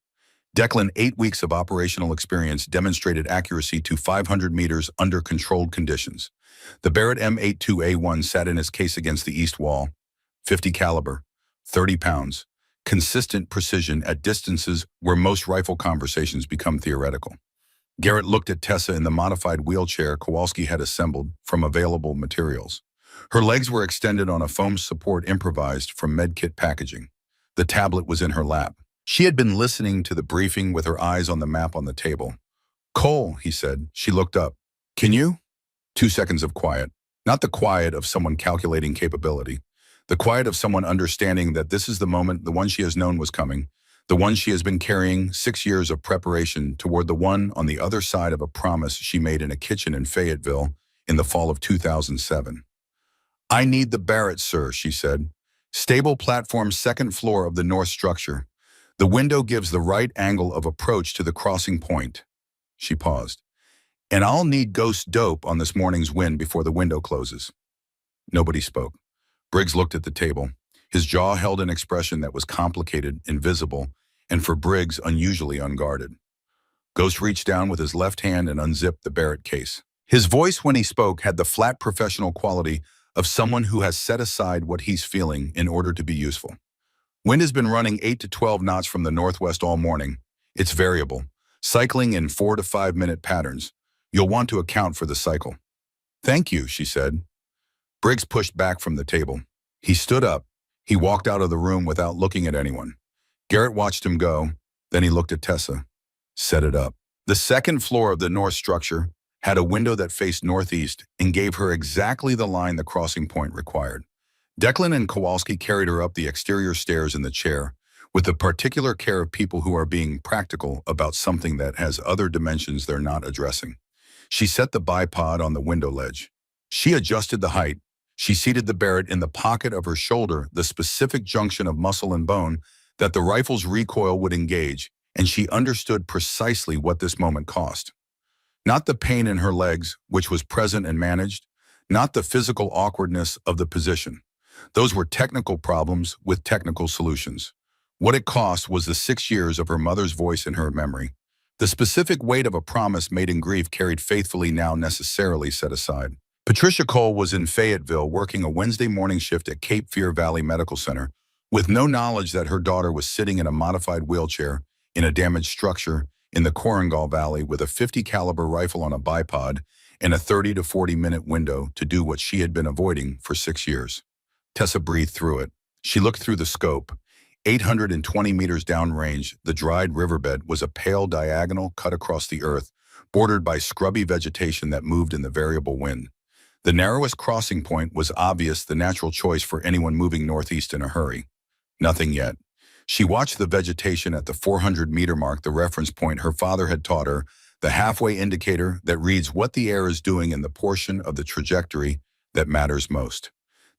Declan, 8 weeks of operational experience, demonstrated accuracy to 500 meters under controlled conditions. The Barrett M82A1 sat in his case against the east wall, 50 caliber, 30 pounds, consistent precision at distances where most rifle conversations become theoretical. Garrett looked at Tessa in the modified wheelchair Kowalski had assembled from available materials. Her legs were extended on a foam support improvised from medkit packaging. The tablet was in her lap. She had been listening to the briefing with her eyes on the map on the table. "Cole," he said. She looked up. "Can you?" 2 seconds of quiet. Not the quiet of someone calculating capability. The quiet of someone understanding that this is the moment, the one she has known was coming. The one she has been carrying, 6 years of preparation toward the one on the other side of a promise she made in a kitchen in Fayetteville in the fall of 2007. "I need the Barrett, sir," she said. "Stable platform, second floor of the north structure. The window gives the right angle of approach to the crossing point." She paused. "And I'll need ghost dope on this morning's wind before the window closes." Nobody spoke. Briggs looked at the table. His jaw held an expression that was complicated, invisible, and for Briggs, unusually unguarded. Ghost reached down with his left hand and unzipped the Barrett case. His voice, when he spoke, had the flat professional quality of someone who has set aside what he's feeling in order to be useful. "Wind has been running 8 to 12 knots from the northwest all morning. It's variable, cycling in 4 to 5 minute patterns. You'll want to account for the cycle." "Thank you," she said. Briggs pushed back from the table. He stood up. He walked out of the room without looking at anyone. Garrett watched him go. Then he looked at Tessa. "Set it up." The second floor of the north structure had a window that faced northeast and gave her exactly the line the crossing point required. Declan and Kowalski carried her up the exterior stairs in the chair, with the particular care of people who are being practical about something that has other dimensions they're not addressing. She set the bipod on the window ledge. She adjusted the height. She seated the Barrett in the pocket of her shoulder, the specific junction of muscle and bone that the rifle's recoil would engage, and she understood precisely what this moment cost. Not the pain in her legs, which was present and managed, not the physical awkwardness of the position. Those were technical problems with technical solutions. What it cost was the 6 years of her mother's voice in her memory. The specific weight of a promise made in grief carried faithfully, now necessarily set aside. Patricia Cole was in Fayetteville working a Wednesday morning shift at Cape Fear Valley Medical Center with no knowledge that her daughter was sitting in a modified wheelchair in a damaged structure in the Korengal Valley with a 50 caliber rifle on a bipod and a 30 to 40 minute window to do what she had been avoiding for 6 years. Tessa breathed through it. She looked through the scope. 820 meters downrange, the dried riverbed was a pale diagonal cut across the earth, bordered by scrubby vegetation that moved in the variable wind. The narrowest crossing point was obvious, the natural choice for anyone moving northeast in a hurry. Nothing yet. She watched the vegetation at the 400-meter mark, the reference point her father had taught her, the halfway indicator that reads what the air is doing in the portion of the trajectory that matters most.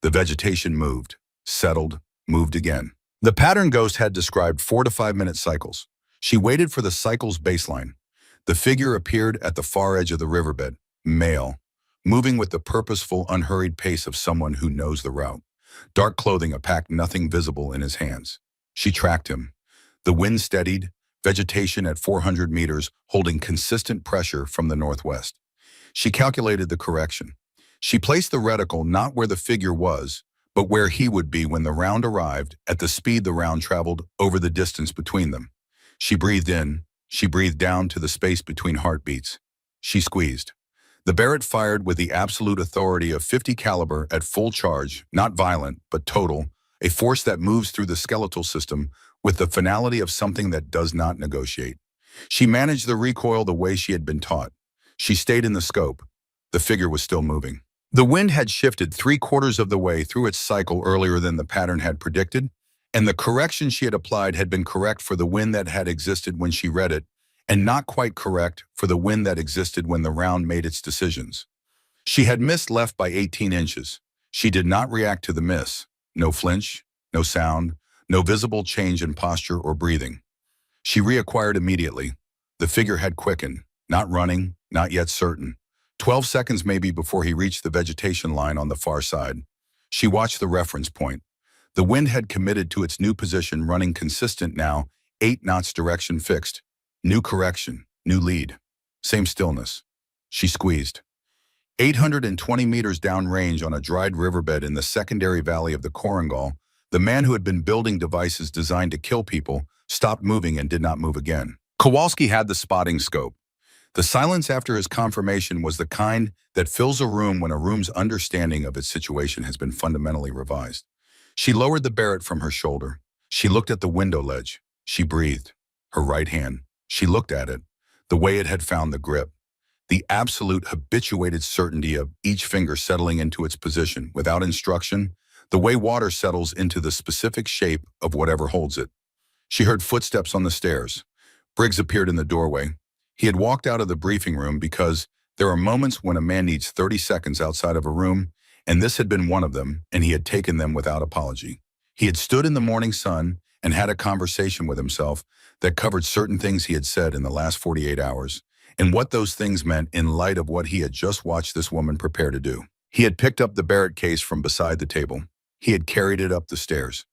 The vegetation moved, settled, moved again. The pattern Ghost had described 4 to 5 minute cycles. She waited for the cycle's baseline. The figure appeared at the far edge of the riverbed, male, moving with the purposeful, unhurried pace of someone who knows the route. Dark clothing, a pack, nothing visible in his hands. She tracked him. The wind steadied, vegetation at 400 meters, holding consistent pressure from the northwest. She calculated the correction. She placed the reticle not where the figure was, but where he would be when the round arrived, at the speed the round traveled over the distance between them. She breathed in. She breathed down to the space between heartbeats. She squeezed. The Barrett fired with the absolute authority of 50 caliber at full charge, not violent, but total, a force that moves through the skeletal system with the finality of something that does not negotiate. She managed the recoil the way she had been taught. She stayed in the scope. The figure was still moving. The wind had shifted 3/4 of the way through its cycle earlier than the pattern had predicted, and the correction she had applied had been correct for the wind that had existed when she read it, and not quite correct for the wind that existed when the round made its decisions. She had missed left by 18 inches. She did not react to the miss. No flinch, no sound, no visible change in posture or breathing. She reacquired immediately. The figure had quickened, not running, not yet certain. 12 seconds maybe before he reached the vegetation line on the far side. She watched the reference point. The wind had committed to its new position, running consistent now, 8 knots direction fixed. New correction, new lead. Same stillness. She squeezed. 820 meters downrange on a dried riverbed in the secondary valley of the Korangal, the man who had been building devices designed to kill people stopped moving and did not move again. Kowalski had the spotting scope. The silence after his confirmation was the kind that fills a room when a room's understanding of its situation has been fundamentally revised. She lowered the Barrett from her shoulder. She looked at the window ledge. She breathed. Her right hand. She looked at it, the way it had found the grip. The absolute habituated certainty of each finger settling into its position without instruction, the way water settles into the specific shape of whatever holds it. She heard footsteps on the stairs. Briggs appeared in the doorway. He had walked out of the briefing room because there are moments when a man needs 30 seconds outside of a room, and this had been one of them, and he had taken them without apology. He had stood in the morning sun and had a conversation with himself that covered certain things he had said in the last 48 hours, and what those things meant in light of what he had just watched this woman prepare to do. He had picked up the Barrett case from beside the table. He had carried it up the stairs.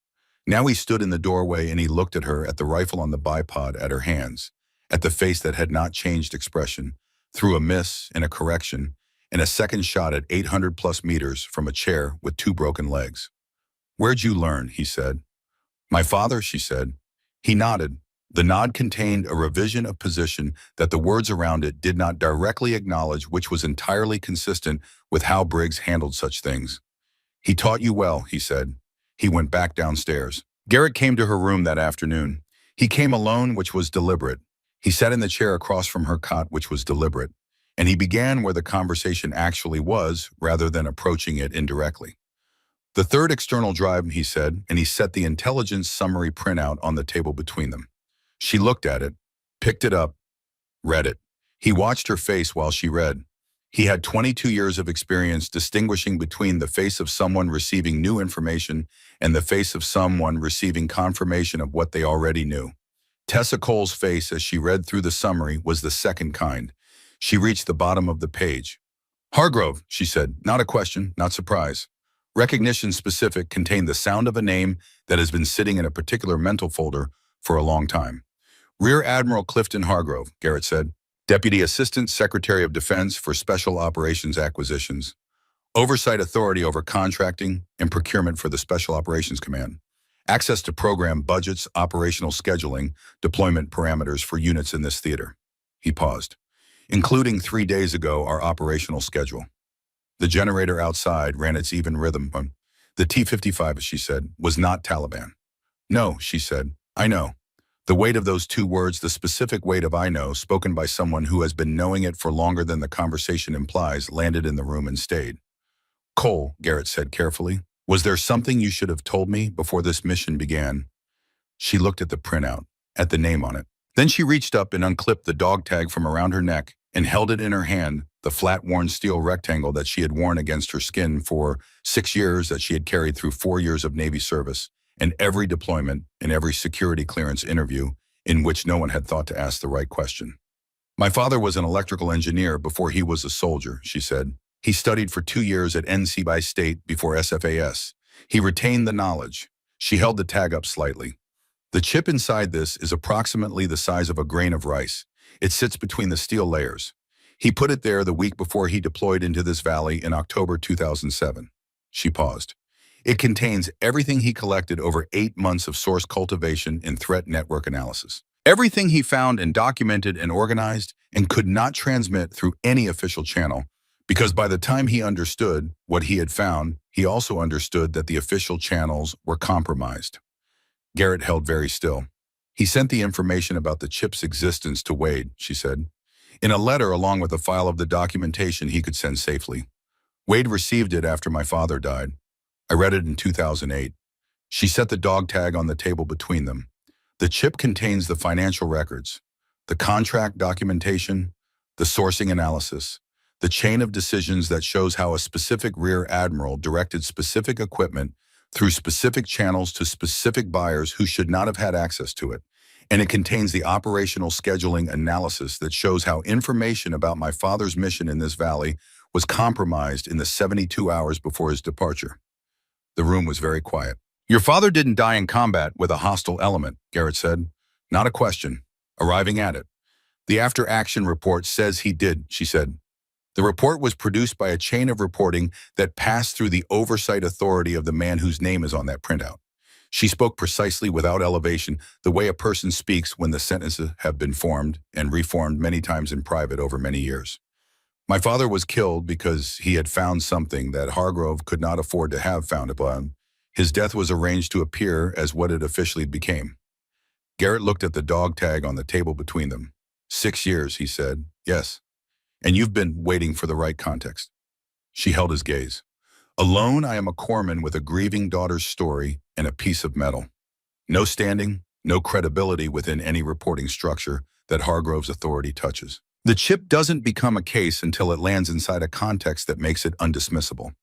Now he stood in the doorway and he looked at her, at the rifle on the bipod, at her hands, at the face that had not changed expression, through a miss and a correction, and a second shot at 800 plus meters from a chair with 2 broken legs. "Where'd you learn?" he said. "My father," she said. He nodded. The nod contained a revision of position that the words around it did not directly acknowledge, which was entirely consistent with how Briggs handled such things. "He taught you well," he said. He went back downstairs. Garrett came to her room that afternoon. He came alone, which was deliberate. He sat in the chair across from her cot, which was deliberate. And he began where the conversation actually was, rather than approaching it indirectly. "The third external drive," he said, and he set the intelligence summary printout on the table between them. She looked at it, picked it up, read it. He watched her face while she read. He had 22 years of experience distinguishing between the face of someone receiving new information and the face of someone receiving confirmation of what they already knew. Tessa Cole's face as she read through the summary was the second kind. She reached the bottom of the page. "Hargrove," she said, not a question, not surprise. Recognition specific contained the sound of a name that has been sitting in a particular mental folder for a long time. "Rear Admiral Clifton Hargrove," Garrett said. "Deputy Assistant Secretary of Defense for Special Operations Acquisitions. Oversight authority over contracting and procurement for the Special Operations Command. Access to program budgets, operational scheduling, deployment parameters for units in this theater." He paused. "Including 3 days ago, our operational schedule." The generator outside ran its even rhythm. "The T-55, she said, was not Taliban." "No," she said, "I know." The weight of those 2 words, the specific weight of "I know," spoken by someone who has been knowing it for longer than the conversation implies, landed in the room and stayed. "Cole," Garrett said carefully, "was there something you should have told me before this mission began?" She looked at the printout, at the name on it. Then she reached up and unclipped the dog tag from around her neck and held it in her hand, the flat, worn steel rectangle that she had worn against her skin for 6 years, that she had carried through 4 years of Navy service, and every deployment and every security clearance interview in which no one had thought to ask the right question. "My father was an electrical engineer before he was a soldier," she said. "He studied for 2 years at NC by State before SFAS. He retained the knowledge." She held the tag up slightly. "The chip inside this is approximately the size of a grain of rice. It sits between the steel layers. He put it there the week before he deployed into this valley in October 2007. She paused. "It contains everything he collected over 8 months of source cultivation and threat network analysis. Everything he found and documented and organized and could not transmit through any official channel, because by the time he understood what he had found, he also understood that the official channels were compromised." Garrett held very still. "He sent the information about the chip's existence to Wade," she said, "in a letter along with a file of the documentation he could send safely. Wade received it after my father died. I read it in 2008. She set the dog tag on the table between them. "The chip contains the financial records, the contract documentation, the sourcing analysis, the chain of decisions that shows how a specific rear admiral directed specific equipment through specific channels to specific buyers who should not have had access to it. And it contains the operational scheduling analysis that shows how information about my father's mission in this valley was compromised in the 72 hours before his departure." The room was very quiet. "Your father didn't die in combat with a hostile element," Garrett said. Not a question. Arriving at it. The after-action report says he did, she said. The report was produced by a chain of reporting that passed through the oversight authority of the man whose name is on that printout. She spoke precisely without elevation, the way a person speaks when the sentences have been formed and reformed many times in private over many years. My father was killed because he had found something that Hargrove could not afford to have found upon. His death was arranged to appear as what it officially became. Garrett looked at the dog tag on the table between them. 6 years, he said. Yes. And you've been waiting for the right context. She held his gaze. Alone, I am a corpsman with a grieving daughter's story and a piece of metal. No standing, no credibility within any reporting structure that Hargrove's authority touches. The chip doesn't become a case until it lands inside a context that makes it undismissible.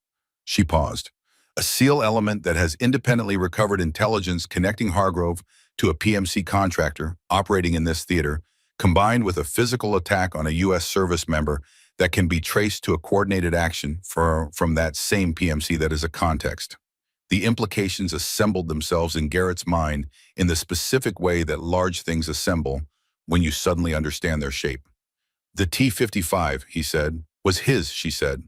She paused. A SEAL element that has independently recovered intelligence connecting Hargrove to a PMC contractor operating in this theater, combined with a physical attack on a U.S. service member that can be traced to a coordinated action from that same PMC that is a context. The implications assembled themselves in Garrett's mind in the specific way that large things assemble when you suddenly understand their shape. The T-55, he said, was his, she said.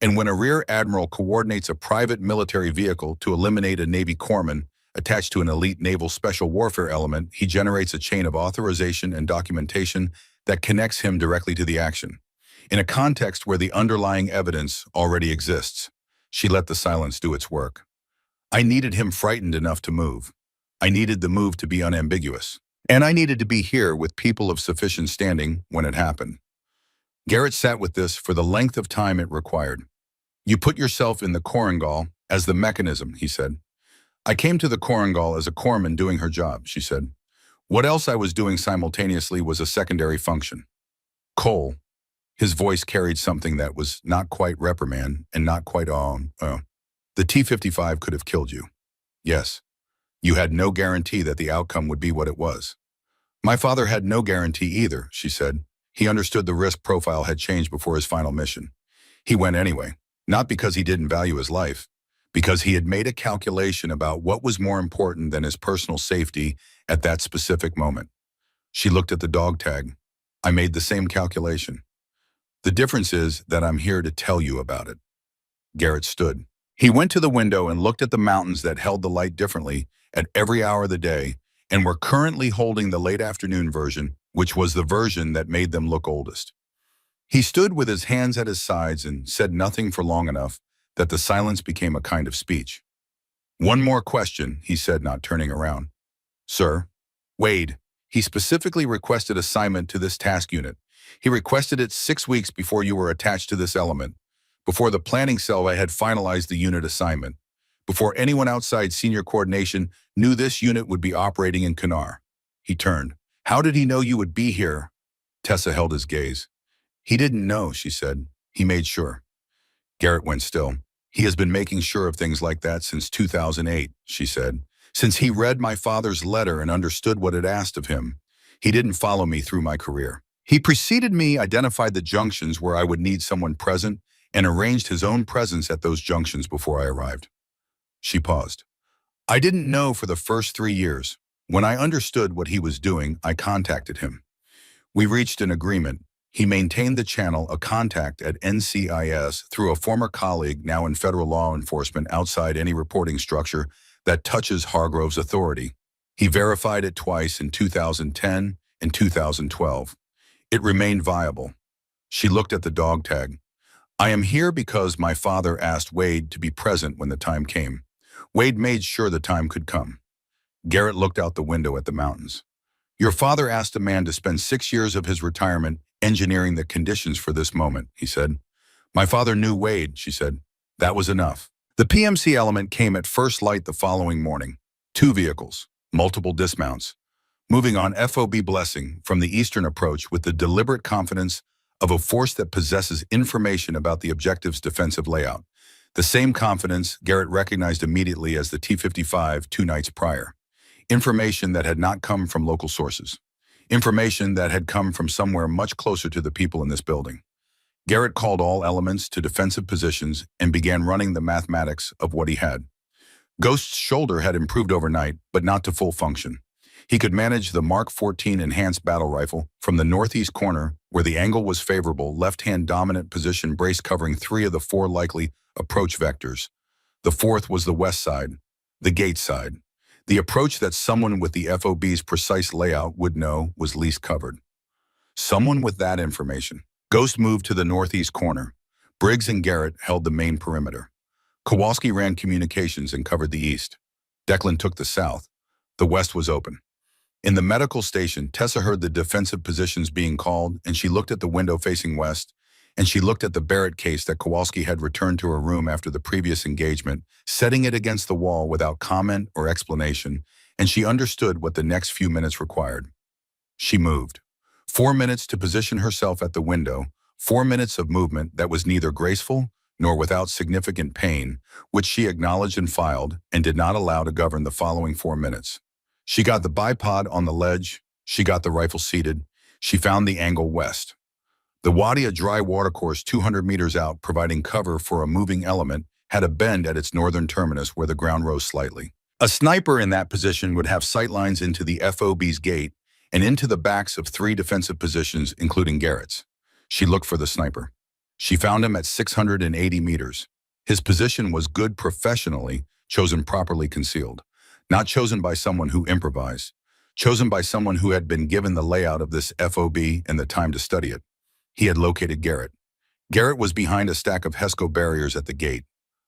And when a rear admiral coordinates a private military vehicle to eliminate a Navy corpsman attached to an elite naval special warfare element, he generates a chain of authorization and documentation that connects him directly to the action. In a context where the underlying evidence already exists, she let the silence do its work. I needed him frightened enough to move. I needed the move to be unambiguous. And I needed to be here with people of sufficient standing when it happened. Garrett sat with this for the length of time it required. You put yourself in the Korengal as the mechanism, he said. I came to the Korengal as a corpsman doing her job, she said. What else I was doing simultaneously was a secondary function. Cole, his voice carried something that was not quite reprimand and not quite the T-55 could have killed you. Yes. You had no guarantee that the outcome would be what it was. My father had no guarantee either, she said. He understood the risk profile had changed before his final mission. He went anyway, not because he didn't value his life, because he had made a calculation about what was more important than his personal safety at that specific moment. She looked at the dog tag. I made the same calculation. The difference is that I'm here to tell you about it. Garrett stood. He went to the window and looked at the mountains that held the light differently at every hour of the day and were currently holding the late afternoon version, which was the version that made them look oldest. He stood with his hands at his sides and said nothing for long enough that the silence became a kind of speech. One more question, he said, not turning around. Sir, Wade, he specifically requested assignment to this task unit. He requested it 6 weeks before you were attached to this element, before the planning cell had finalized the unit assignment, before anyone outside senior coordination knew this unit would be operating in Kanar. He turned. How did he know you would be here? Tessa held his gaze. He didn't know, she said. He made sure. Garrett went still. He has been making sure of things like that since 2008, she said. Since he read my father's letter and understood what it asked of him. He didn't follow me through my career. He preceded me, identified the junctions where I would need someone present, and arranged his own presence at those junctions before I arrived. She paused. I didn't know for the first 3 years. When I understood what he was doing, I contacted him. We reached an agreement. He maintained the channel, a contact at NCIS, through a former colleague now in federal law enforcement outside any reporting structure that touches Hargrove's authority. He verified it twice in 2010 and 2012. It remained viable. She looked at the dog tag. I am here because my father asked Wade to be present when the time came. Wade made sure the time could come. Garrett looked out the window at the mountains. Your father asked a man to spend 6 years of his retirement engineering the conditions for this moment, he said. My father knew Wade, she said. That was enough. The PMC element came at first light the following morning. 2 vehicles, multiple dismounts. Moving on FOB Blessing from the eastern approach with the deliberate confidence of a force that possesses information about the objective's defensive layout. The same confidence Garrett recognized immediately as the T-55 2 nights prior. Information that had not come from local sources. Information that had come from somewhere much closer to the people in this building. Garrett called all elements to defensive positions and began running the mathematics of what he had. Ghost's shoulder had improved overnight, but not to full function. He could manage the Mark 14 enhanced battle rifle from the northeast corner, where the angle was favorable, left-hand dominant position brace covering 3 of the 4 likely approach vectors. The fourth was the west side, the gate side. The approach that someone with the FOB's precise layout would know was least covered. Someone with that information. Ghost moved to the northeast corner. Briggs and Garrett held the main perimeter. Kowalski ran communications and covered the east. Declan took the south. The west was open. In the medical station, Tessa heard the defensive positions being called, and she looked at the window facing west, and she looked at the Barrett case that Kowalski had returned to her room after the previous engagement, setting it against the wall without comment or explanation, and she understood what the next few minutes required. She moved. 4 minutes to position herself at the window, 4 minutes of movement that was neither graceful nor without significant pain, which she acknowledged and filed, and did not allow to govern the following 4 minutes. She got the bipod on the ledge, she got the rifle seated, she found the angle west. The wadi, a dry watercourse 200 meters out, providing cover for a moving element, had a bend at its northern terminus where the ground rose slightly. A sniper in that position would have sightlines into the FOB's gate and into the backs of 3 defensive positions, including Garrett's. She looked for the sniper. She found him at 680 meters. His position was good professionally, chosen properly concealed. Not chosen by someone who improvised. Chosen by someone who had been given the layout of this FOB and the time to study it. He had located Garrett. Garrett was behind a stack of HESCO barriers at the gate.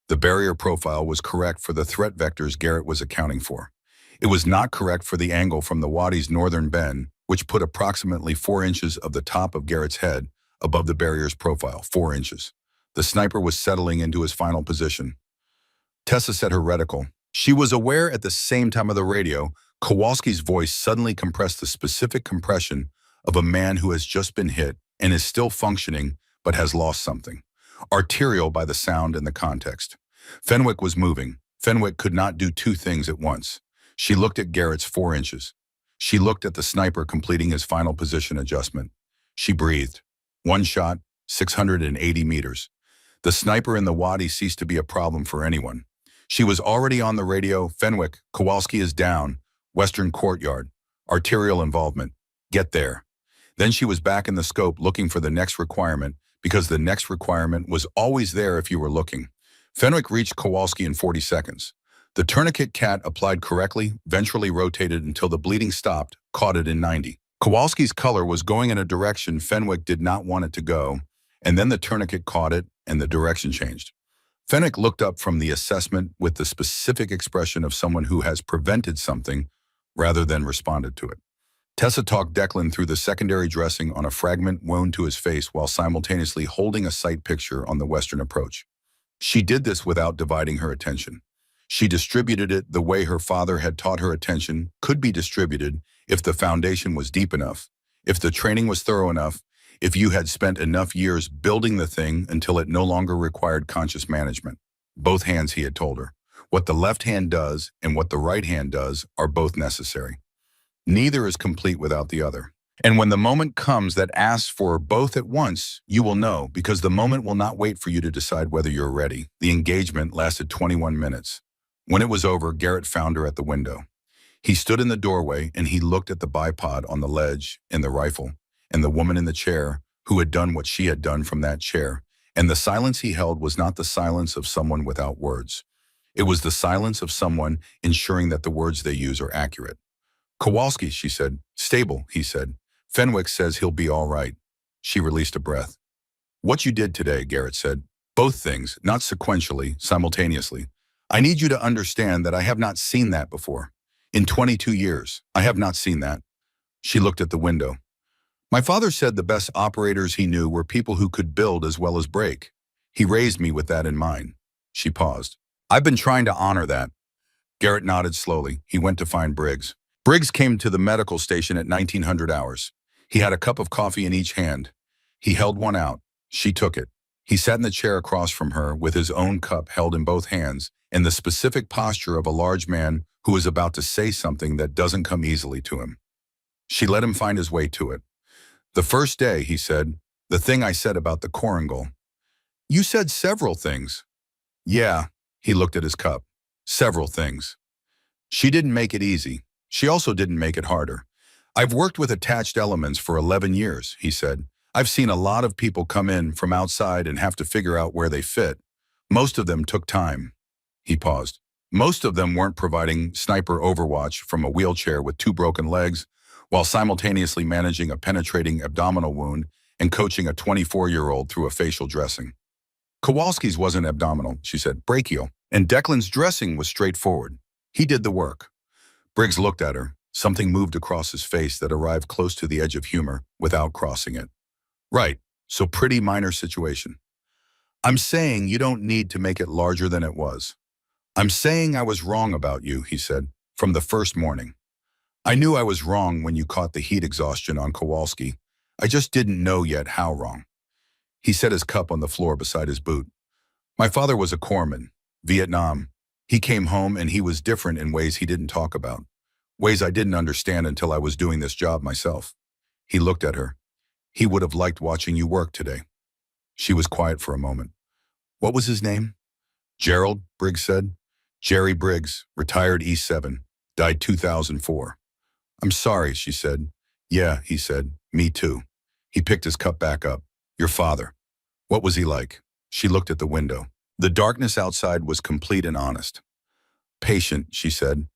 The barrier profile was correct for the threat vectors Garrett was accounting for. It was not correct for the angle from the wadi's northern bend, which put approximately 4 inches of the top of Garrett's head above the barrier's profile, 4 inches. The sniper was settling into his final position. Tessa set her reticle. She was aware at the same time of the radio, Kowalski's voice suddenly compressed the specific compression of a man who has just been hit and is still functioning but has lost something. Arterial by the sound and the context. Fenwick was moving. Fenwick could not do 2 things at once. She looked at Garrett's 4 inches. She looked at the sniper completing his final position adjustment. She breathed. 1 shot, 680 meters. The sniper in the wadi ceased to be a problem for anyone. She was already on the radio. Fenwick, Kowalski is down. Western courtyard. Arterial involvement. Get there. Then she was back in the scope looking for the next requirement, because the next requirement was always there if you were looking. Fenwick reached Kowalski in 40 seconds. The tourniquet cat applied correctly, ventrally rotated until the bleeding stopped, caught it in 90. Kowalski's color was going in a direction Fenwick did not want it to go, and then the tourniquet caught it and the direction changed. Fenwick looked up from the assessment with the specific expression of someone who has prevented something rather than responded to it. Tessa talked Declan through the secondary dressing on a fragment wound to his face while simultaneously holding a sight picture on the western approach. She did this without dividing her attention. She distributed it the way her father had taught her attention could be distributed if the foundation was deep enough, if the training was thorough enough, if you had spent enough years building the thing until it no longer required conscious management. Both hands, he had told her. What the left hand does and what the right hand does are both necessary. Neither is complete without the other. And when the moment comes that asks for both at once, you will know, because the moment will not wait for you to decide whether you're ready. The engagement lasted 21 minutes. When it was over, Garrett found her at the window. He stood in the doorway and he looked at the bipod on the ledge and the rifle and the woman in the chair who had done what she had done from that chair. And the silence he held was not the silence of someone without words. It was the silence of someone ensuring that the words they use are accurate. Kowalski, she said. Stable, he said. Fenwick says he'll be all right. She released a breath. What you did today, Garrett said. Both things, not sequentially, simultaneously. I need you to understand that I have not seen that before. In 22 years, I have not seen that. She looked at the window. My father said the best operators he knew were people who could build as well as break. He raised me with that in mind. She paused. I've been trying to honor that. Garrett nodded slowly. He went to find Briggs. Briggs came to the medical station at 1900 hours. He had a cup of coffee in each hand. He held one out. She took it. He sat in the chair across from her with his own cup held in both hands, in the specific posture of a large man who is about to say something that doesn't come easily to him. She let him find his way to it. The first day, he said, the thing I said about the Korangal. You said several things. Yeah, he looked at his cup. Several things. She didn't make it easy. She also didn't make it harder. I've worked with attached elements for 11 years, he said. I've seen a lot of people come in from outside and have to figure out where they fit. Most of them took time. He paused. Most of them weren't providing sniper overwatch from a wheelchair with two broken legs, while simultaneously managing a penetrating abdominal wound and coaching a 24-year-old through a facial dressing. Kowalski's wasn't abdominal, she said, brachial, and Declan's dressing was straightforward. He did the work. Briggs looked at her. Something moved across his face that arrived close to the edge of humor without crossing it. Right, so pretty minor situation. I'm saying you don't need to make it larger than it was. I'm saying I was wrong about you, he said, from the first morning. I knew I was wrong when you caught the heat exhaustion on Kowalski. I just didn't know yet how wrong. He set his cup on the floor beside his boot. My father was a corpsman, Vietnam. He came home and he was different in ways he didn't talk about. Ways I didn't understand until I was doing this job myself. He looked at her. He would have liked watching you work today. She was quiet for a moment. What was his name? Gerald, Briggs said. Jerry Briggs, retired E7, died 2004. I'm sorry, she said. Yeah, he said. Me too. He picked his cup back up. Your father. What was he like? She looked at the window. The darkness outside was complete and honest. Patient, she said.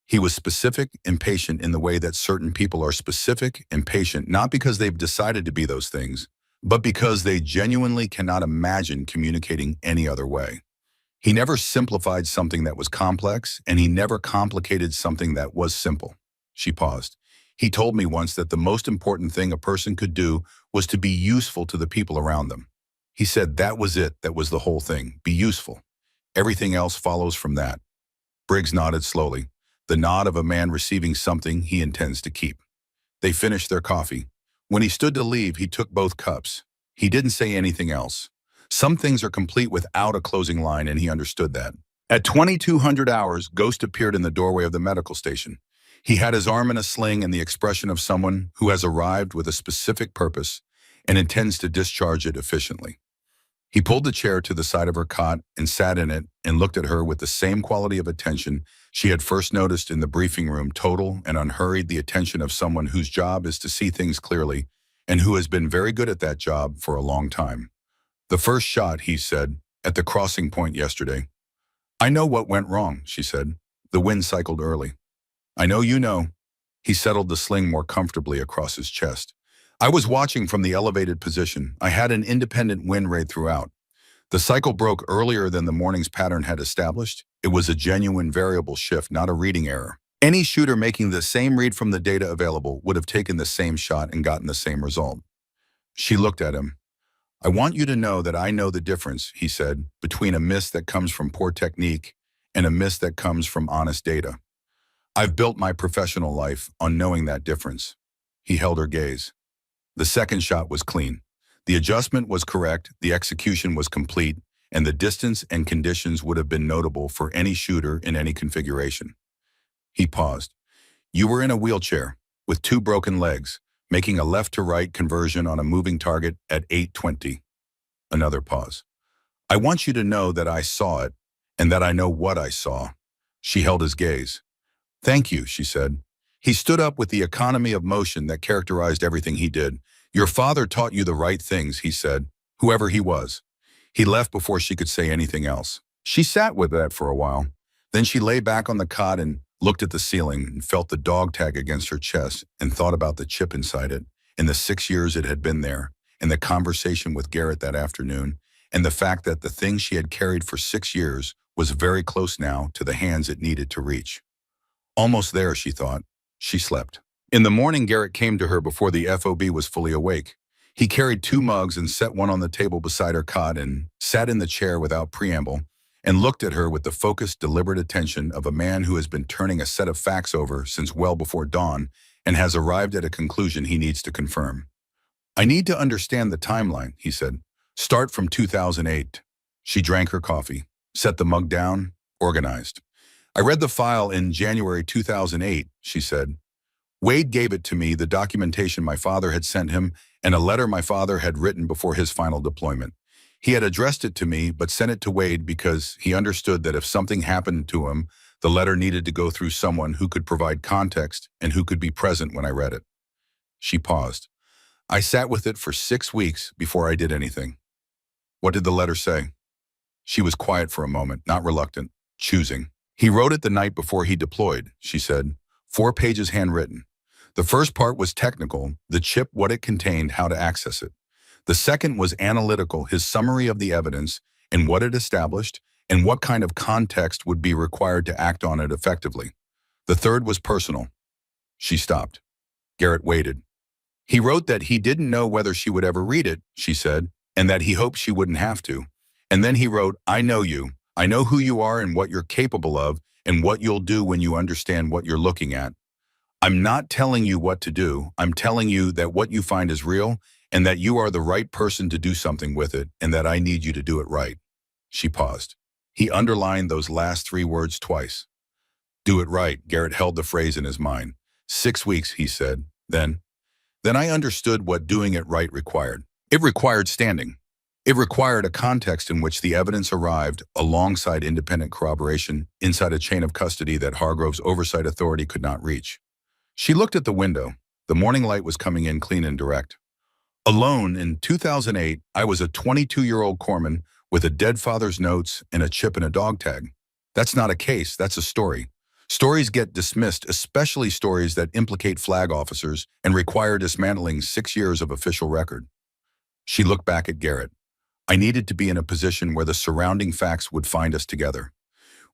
He was specific and patient in the way that certain people are specific and patient, not because they've decided to be those things, but because they genuinely cannot imagine communicating any other way. He never simplified something that was complex, and he never complicated something that was simple. She paused. He told me once that the most important thing a person could do was to be useful to the people around them. He said that was it, that was the whole thing, be useful. Everything else follows from that. Briggs nodded slowly, the nod of a man receiving something he intends to keep. They finished their coffee. When he stood to leave, he took both cups. He didn't say anything else. Some things are complete without a closing line, and he understood that. At 2200 hours, Ghost appeared in the doorway of the medical station. He had his arm in a sling and the expression of someone who has arrived with a specific purpose and intends to discharge it efficiently. He pulled the chair to the side of her cot and sat in it and looked at her with the same quality of attention she had first noticed in the briefing room, total and unhurried, the attention of someone whose job is to see things clearly and who has been very good at that job for a long time. The first shot, he said, at the crossing point yesterday. I know what went wrong, she said. The wind cycled early. I know you know. He settled the sling more comfortably across his chest. I was watching from the elevated position. I had an independent wind rate throughout. The cycle broke earlier than the morning's pattern had established. It was a genuine variable shift, not a reading error. Any shooter making the same read from the data available would have taken the same shot and gotten the same result. She looked at him. I want you to know that I know the difference, he said, between a miss that comes from poor technique and a miss that comes from honest data. I've built my professional life on knowing that difference. He held her gaze. The second shot was clean. The adjustment was correct, the execution was complete, and the distance and conditions would have been notable for any shooter in any configuration. He paused. You were in a wheelchair, with two broken legs, making a left-to-right conversion on a moving target at 8:20. Another pause. I want you to know that I saw it, and that I know what I saw. She held his gaze. Thank you, she said. He stood up with the economy of motion that characterized everything he did. Your father taught you the right things, he said, whoever he was. He left before she could say anything else. She sat with that for a while. Then she lay back on the cot and looked at the ceiling and felt the dog tag against her chest and thought about the chip inside it, and the 6 years it had been there, and the conversation with Garrett that afternoon, and the fact that the thing she had carried for 6 years was very close now to the hands it needed to reach. Almost there, she thought. She slept. In the morning, Garrett came to her before the FOB was fully awake. He carried 2 mugs and set one on the table beside her cot and sat in the chair without preamble and looked at her with the focused, deliberate attention of a man who has been turning a set of facts over since well before dawn and has arrived at a conclusion he needs to confirm. I need to understand the timeline, he said. Start from 2008. She drank her coffee, set the mug down, organized. I read the file in January 2008, she said. Wade gave it to me, the documentation my father had sent him, and a letter my father had written before his final deployment. He had addressed it to me, but sent it to Wade because he understood that if something happened to him, The letter needed to go through someone who could provide context and who could be present when I read it. She paused. I sat with it for 6 weeks before I did anything. What did the letter say? She was quiet for a moment, not reluctant, choosing. He wrote it the night before he deployed, she said. 4 pages handwritten. The first part was technical, the chip, what it contained, how to access it. The second was analytical, his summary of the evidence and what it established and what kind of context would be required to act on it effectively. The third was personal. She stopped. Garrett waited. He wrote that he didn't know whether she would ever read it, she said, and that he hoped she wouldn't have to. And then he wrote, I know you. I know who you are and what you're capable of and what you'll do when you understand what you're looking at. I'm not telling you what to do. I'm telling you that what you find is real and that you are the right person to do something with it and that I need you to do it right. She paused. He underlined those last 3 words twice. Do it right, Garrett held the phrase in his mind. 6 weeks, he said. Then I understood what doing it right required. It required standing. It required a context in which the evidence arrived alongside independent corroboration inside a chain of custody that Hargrove's oversight authority could not reach. She looked at the window. The morning light was coming in clean and direct. Alone in 2008, I was a 22-year-old corpsman with a dead father's notes and a chip and a dog tag. That's not a case, that's a story. Stories get dismissed, especially stories that implicate flag officers and require dismantling 6 years of official record. She looked back at Garrett. I needed to be in a position where the surrounding facts would find us together,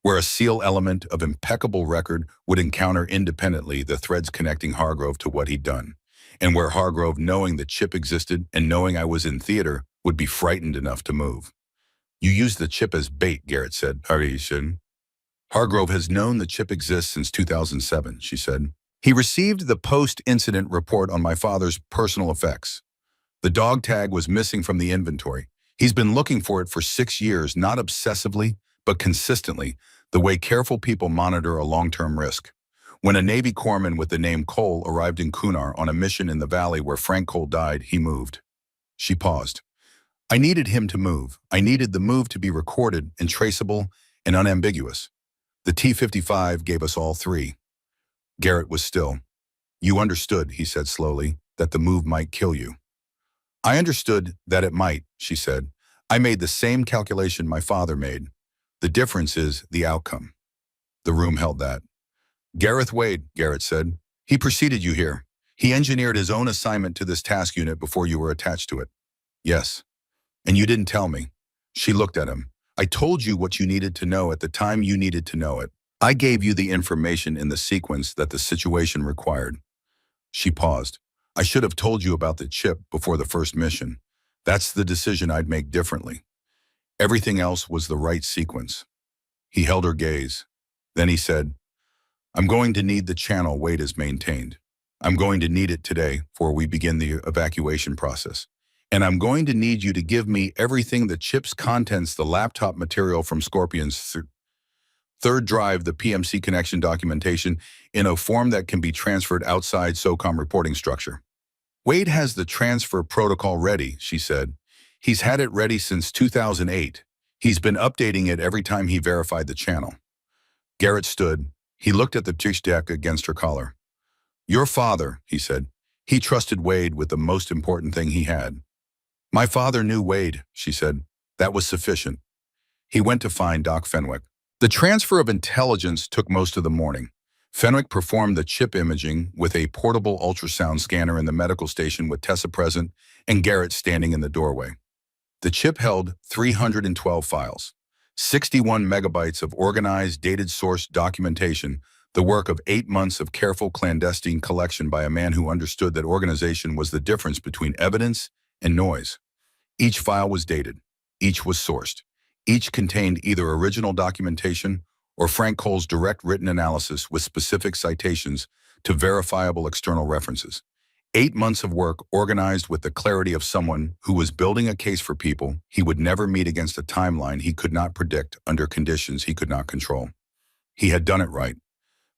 where a SEAL element of impeccable record would encounter independently the threads connecting Hargrove to what he'd done, and where Hargrove, knowing the chip existed and knowing I was in theater, would be frightened enough to move. You used the chip as bait, Garrett said. You shouldn't. Hargrove has known the chip exists since 2007, she said. He received the post-incident report on my father's personal effects. The dog tag was missing from the inventory. He's been looking for it for 6 years, not obsessively, but consistently, the way careful people monitor a long-term risk. When a Navy corpsman with the name Cole arrived in Kunar on a mission in the valley where Frank Cole died, he moved. She paused. I needed him to move. I needed the move to be recorded and traceable and unambiguous. The T-55 gave us all 3. Garrett was still. You understood, he said slowly, that the move might kill you. I understood that it might, she said. I made the same calculation my father made. The difference is the outcome. The room held that. Gareth Wade, Garrett said. He preceded you here. He engineered his own assignment to this task unit before you were attached to it. Yes. And you didn't tell me. She looked at him. I told you what you needed to know at the time you needed to know it. I gave you the information in the sequence that the situation required. She paused. I should have told you about the chip before the first mission. That's the decision I'd make differently. Everything else was the right sequence. He held her gaze. Then he said, I'm going to need the channel Wade has maintained. I'm going to need it today before we begin the evacuation process. And I'm going to need you to give me everything the chip's contents, the laptop material from Scorpion's third drive, the PMC connection documentation, in a form that can be transferred outside SOCOM reporting structure. Wade has the transfer protocol ready, she said. He's had it ready since 2008. He's been updating it every time he verified the channel. Garrett stood. He looked at the tish deck against her collar. Your father, he said. He trusted Wade with the most important thing he had. My father knew Wade, she said. That was sufficient. He went to find Doc Fenwick. The transfer of intelligence took most of the morning. Fenwick performed the chip imaging with a portable ultrasound scanner in the medical station with Tessa present and Garrett standing in the doorway. The chip held 312 files, 61 megabytes of organized, dated source documentation, the work of 8 months of careful clandestine collection by a man who understood that organization was the difference between evidence and noise. Each file was dated. Each was sourced. Each contained either original documentation or Frank Cole's direct written analysis with specific citations to verifiable external references. 8 months of work organized with the clarity of someone who was building a case for people he would never meet against a timeline he could not predict under conditions he could not control. He had done it right.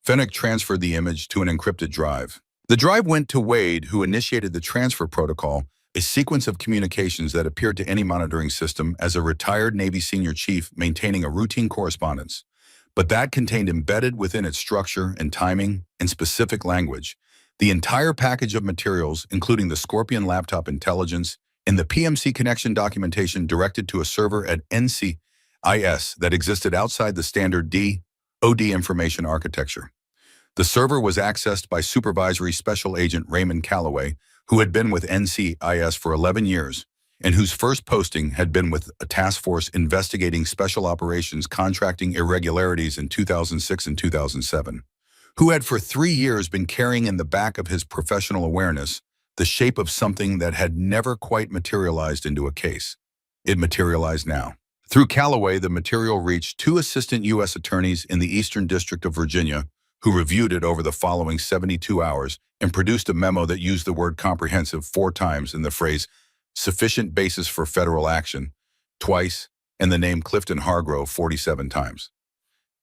Fenwick transferred the image to an encrypted drive. The drive went to Wade, who initiated the transfer protocol, a sequence of communications that appeared to any monitoring system as a retired Navy senior chief maintaining a routine correspondence. but that contained embedded within its structure and timing and specific language the entire package of materials, including the Scorpion laptop intelligence and the PMC connection documentation directed to a server at NCIS that existed outside the standard DoD information architecture. The server was accessed by Supervisory Special Agent Raymond Calloway, who had been with NCIS for 11 years, and whose first posting had been with a task force investigating special operations contracting irregularities in 2006 and 2007, who had for 3 years been carrying in the back of his professional awareness the shape of something that had never quite materialized into a case. It materialized now. Through Calloway, the material reached 2 assistant U.S. attorneys in the Eastern District of Virginia, who reviewed it over the following 72 hours and produced a memo that used the word comprehensive 4 times in the phrase sufficient basis for federal action twice and the name Clifton Hargrove 47 times.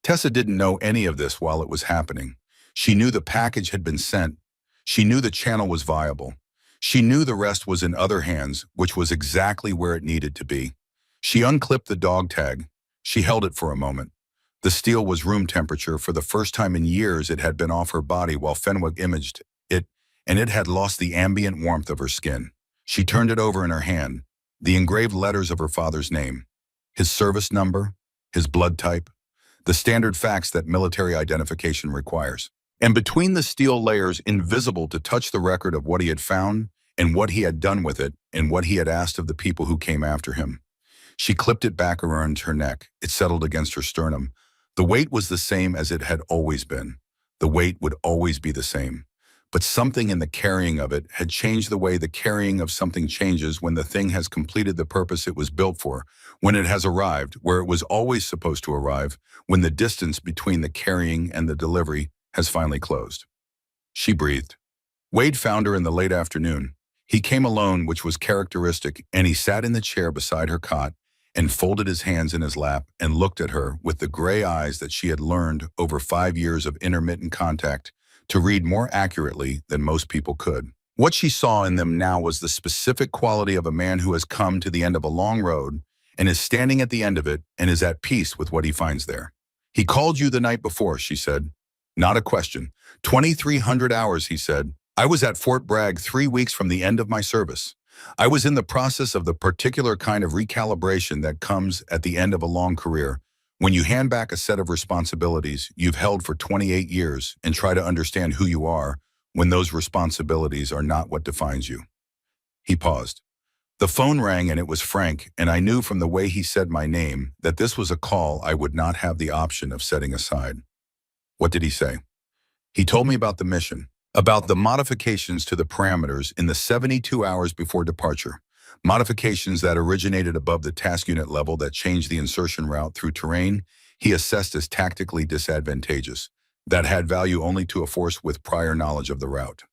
Tessa didn't know any of this while it was happening. She knew the package had been sent. She knew the channel was viable. She knew the rest was in other hands, which was exactly where it needed to be. She unclipped the dog tag. She held it for a moment. The steel was room temperature. For the first time in years, it had been off her body while Fenwick imaged it, and it had lost the ambient warmth of her skin. She turned it over in her hand, the engraved letters of her father's name, his service number, his blood type, the standard facts that military identification requires. And between the steel layers, invisible to touch the record of what he had found and what he had done with it and what he had asked of the people who came after him. She clipped it back around her neck. It settled against her sternum. The weight was the same as it had always been. The weight would always be the same. But something in the carrying of it had changed the way the carrying of something changes when the thing has completed the purpose it was built for, when it has arrived where it was always supposed to arrive, when the distance between the carrying and the delivery has finally closed. She breathed. Wade found her in the late afternoon. He came alone, which was characteristic, and he sat in the chair beside her cot and folded his hands in his lap and looked at her with the gray eyes that she had learned over 5 years of intermittent contact to read more accurately than most people could. What she saw in them now was the specific quality of a man who has come to the end of a long road and is standing at the end of it and is at peace with what he finds there. He called you the night before, she said. Not a question. 2,300 hours, he said. I was at Fort Bragg 3 weeks from the end of my service. I was in the process of the particular kind of recalibration that comes at the end of a long career, when you hand back a set of responsibilities you've held for 28 years and try to understand who you are when those responsibilities are not what defines you. He paused. The phone rang and it was Frank, and I knew from the way he said my name that this was a call I would not have the option of setting aside. What did he say? He told me about the mission, about the modifications to the parameters in the 72 hours before departure, modifications that originated above the task unit level that changed the insertion route through terrain he assessed as tactically disadvantageous, that had value only to a force with prior knowledge of the route.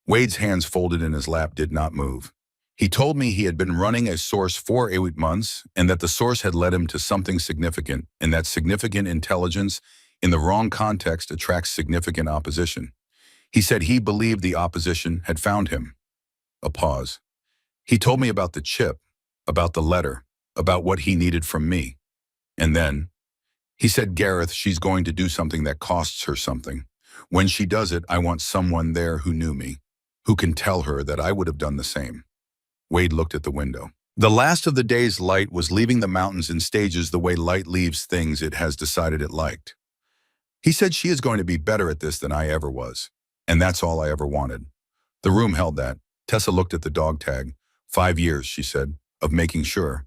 Wade's hands folded in his lap did not move. He told me he had been running a source for 8 months and that the source had led him to something significant, and that significant intelligence in the wrong context attracts significant opposition. He said he believed the opposition had found him. A pause. He told me about the chip, about the letter, about what he needed from me. And then, he said, Gareth, she's going to do something that costs her something. When she does it, I want someone there who knew me, who can tell her that I would have done the same. Wade looked at the window. The last of the day's light was leaving the mountains in stages the way light leaves things it has decided it liked. He said she is going to be better at this than I ever was. And that's all I ever wanted. The room held that. Tessa looked at the dog tag. 5 years, she said, of making sure.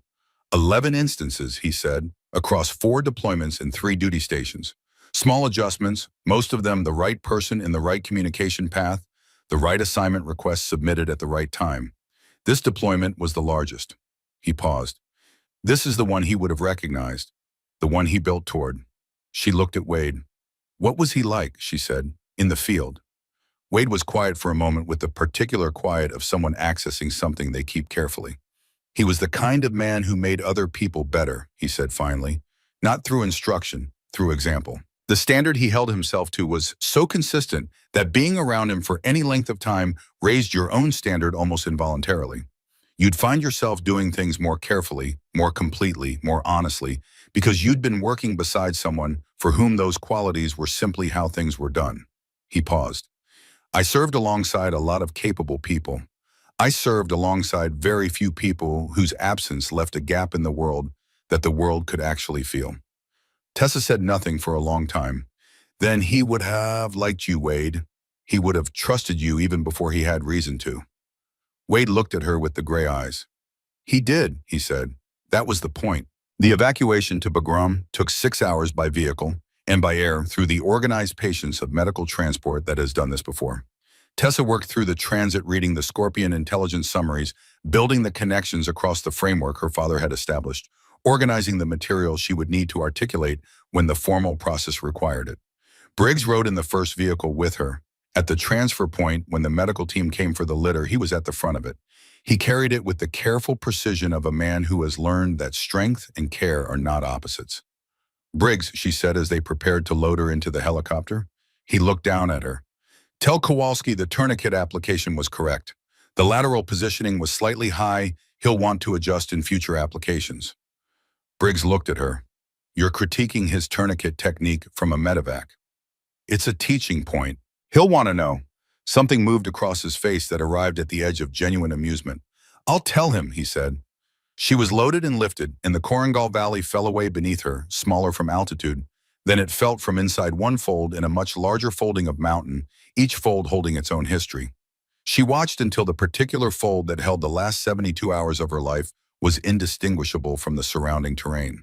11 instances, he said, across 4 deployments and 3 duty stations. Small adjustments, most of them the right person in the right communication path, the right assignment request submitted at the right time. This deployment was the largest. He paused. This is the one he would have recognized, the one he built toward. She looked at Wade. What was he like, she said, in the field? Wade was quiet for a moment, with the particular quiet of someone accessing something they keep carefully. He was the kind of man who made other people better, he said finally, not through instruction, through example. The standard he held himself to was so consistent that being around him for any length of time raised your own standard almost involuntarily. You'd find yourself doing things more carefully, more completely, more honestly, because you'd been working beside someone for whom those qualities were simply how things were done. He paused. I served alongside a lot of capable people. I served alongside very few people whose absence left a gap in the world that the world could actually feel. Tessa said nothing for a long time. Then he would have liked you, Wade. He would have trusted you even before he had reason to. Wade looked at her with the gray eyes. He did, he said. That was the point. The evacuation to Bagram took 6 hours by vehicle and by air through the organized patience of medical transport that has done this before. Tessa worked through the transit reading the Scorpion intelligence summaries, building the connections across the framework her father had established, organizing the material she would need to articulate when the formal process required it. Briggs rode in the first vehicle with her. At the transfer point, when the medical team came for the litter, he was at the front of it. He carried it with the careful precision of a man who has learned that strength and care are not opposites. Briggs, she said as they prepared to load her into the helicopter. He looked down at her. Tell Kowalski the tourniquet application was correct. The lateral positioning was slightly high. He'll want to adjust in future applications. Briggs looked at her. You're critiquing his tourniquet technique from a medevac. It's a teaching point. He'll want to know. Something moved across his face that arrived at the edge of genuine amusement. I'll tell him, he said. She was loaded and lifted, and the Korangal Valley fell away beneath her, smaller from altitude, than it felt from inside one fold in a much larger folding of mountain, each fold holding its own history. She watched until the particular fold that held the last 72 hours of her life was indistinguishable from the surrounding terrain.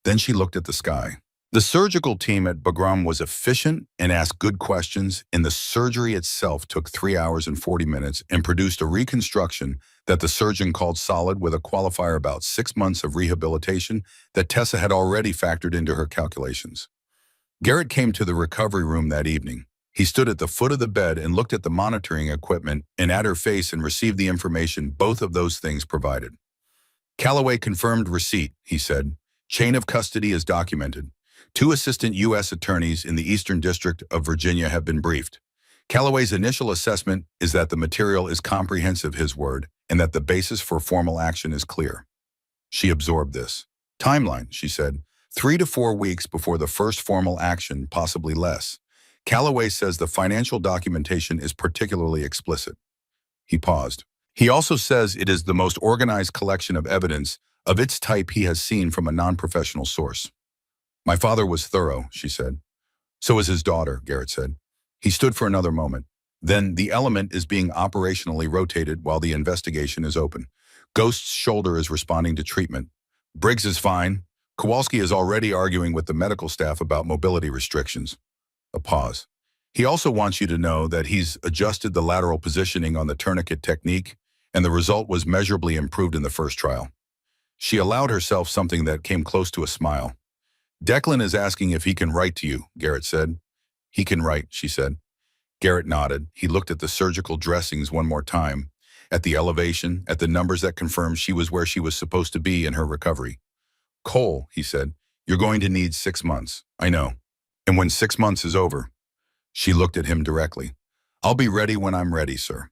Then she looked at the sky. The surgical team at Bagram was efficient and asked good questions, and the surgery itself took 3 hours and 40 minutes and produced a reconstruction that the surgeon called solid with a qualifier about 6 months of rehabilitation that Tessa had already factored into her calculations. Garrett came to the recovery room that evening. He stood at the foot of the bed and looked at the monitoring equipment and at her face and received the information both of those things provided. Calloway confirmed receipt, he said. Chain of custody is documented. 2 assistant U.S. attorneys in the Eastern District of Virginia have been briefed. Calloway's initial assessment is that the material is comprehensive, his word, and that the basis for formal action is clear. She absorbed this. Timeline, she said, 3 to 4 weeks before the first formal action, possibly less. Calloway says the financial documentation is particularly explicit. He paused. He also says it is the most organized collection of evidence of its type he has seen from a non-professional source. My father was thorough, she said. So is his daughter, Garrett said. He stood for another moment. Then the element is being operationally rotated while the investigation is open. Ghost's shoulder is responding to treatment. Briggs is fine. Kowalski is already arguing with the medical staff about mobility restrictions. A pause. He also wants you to know that he's adjusted the lateral positioning on the tourniquet technique, and the result was measurably improved in the first trial. She allowed herself something that came close to a smile. Declan is asking if he can write to you, Garrett said. He can write, she said. Garrett nodded. He looked at the surgical dressings one more time, at the elevation, at the numbers that confirmed she was where she was supposed to be in her recovery. Cole, he said, you're going to need 6 months. I know. And when 6 months is over, she looked at him directly. I'll be ready when I'm ready, sir.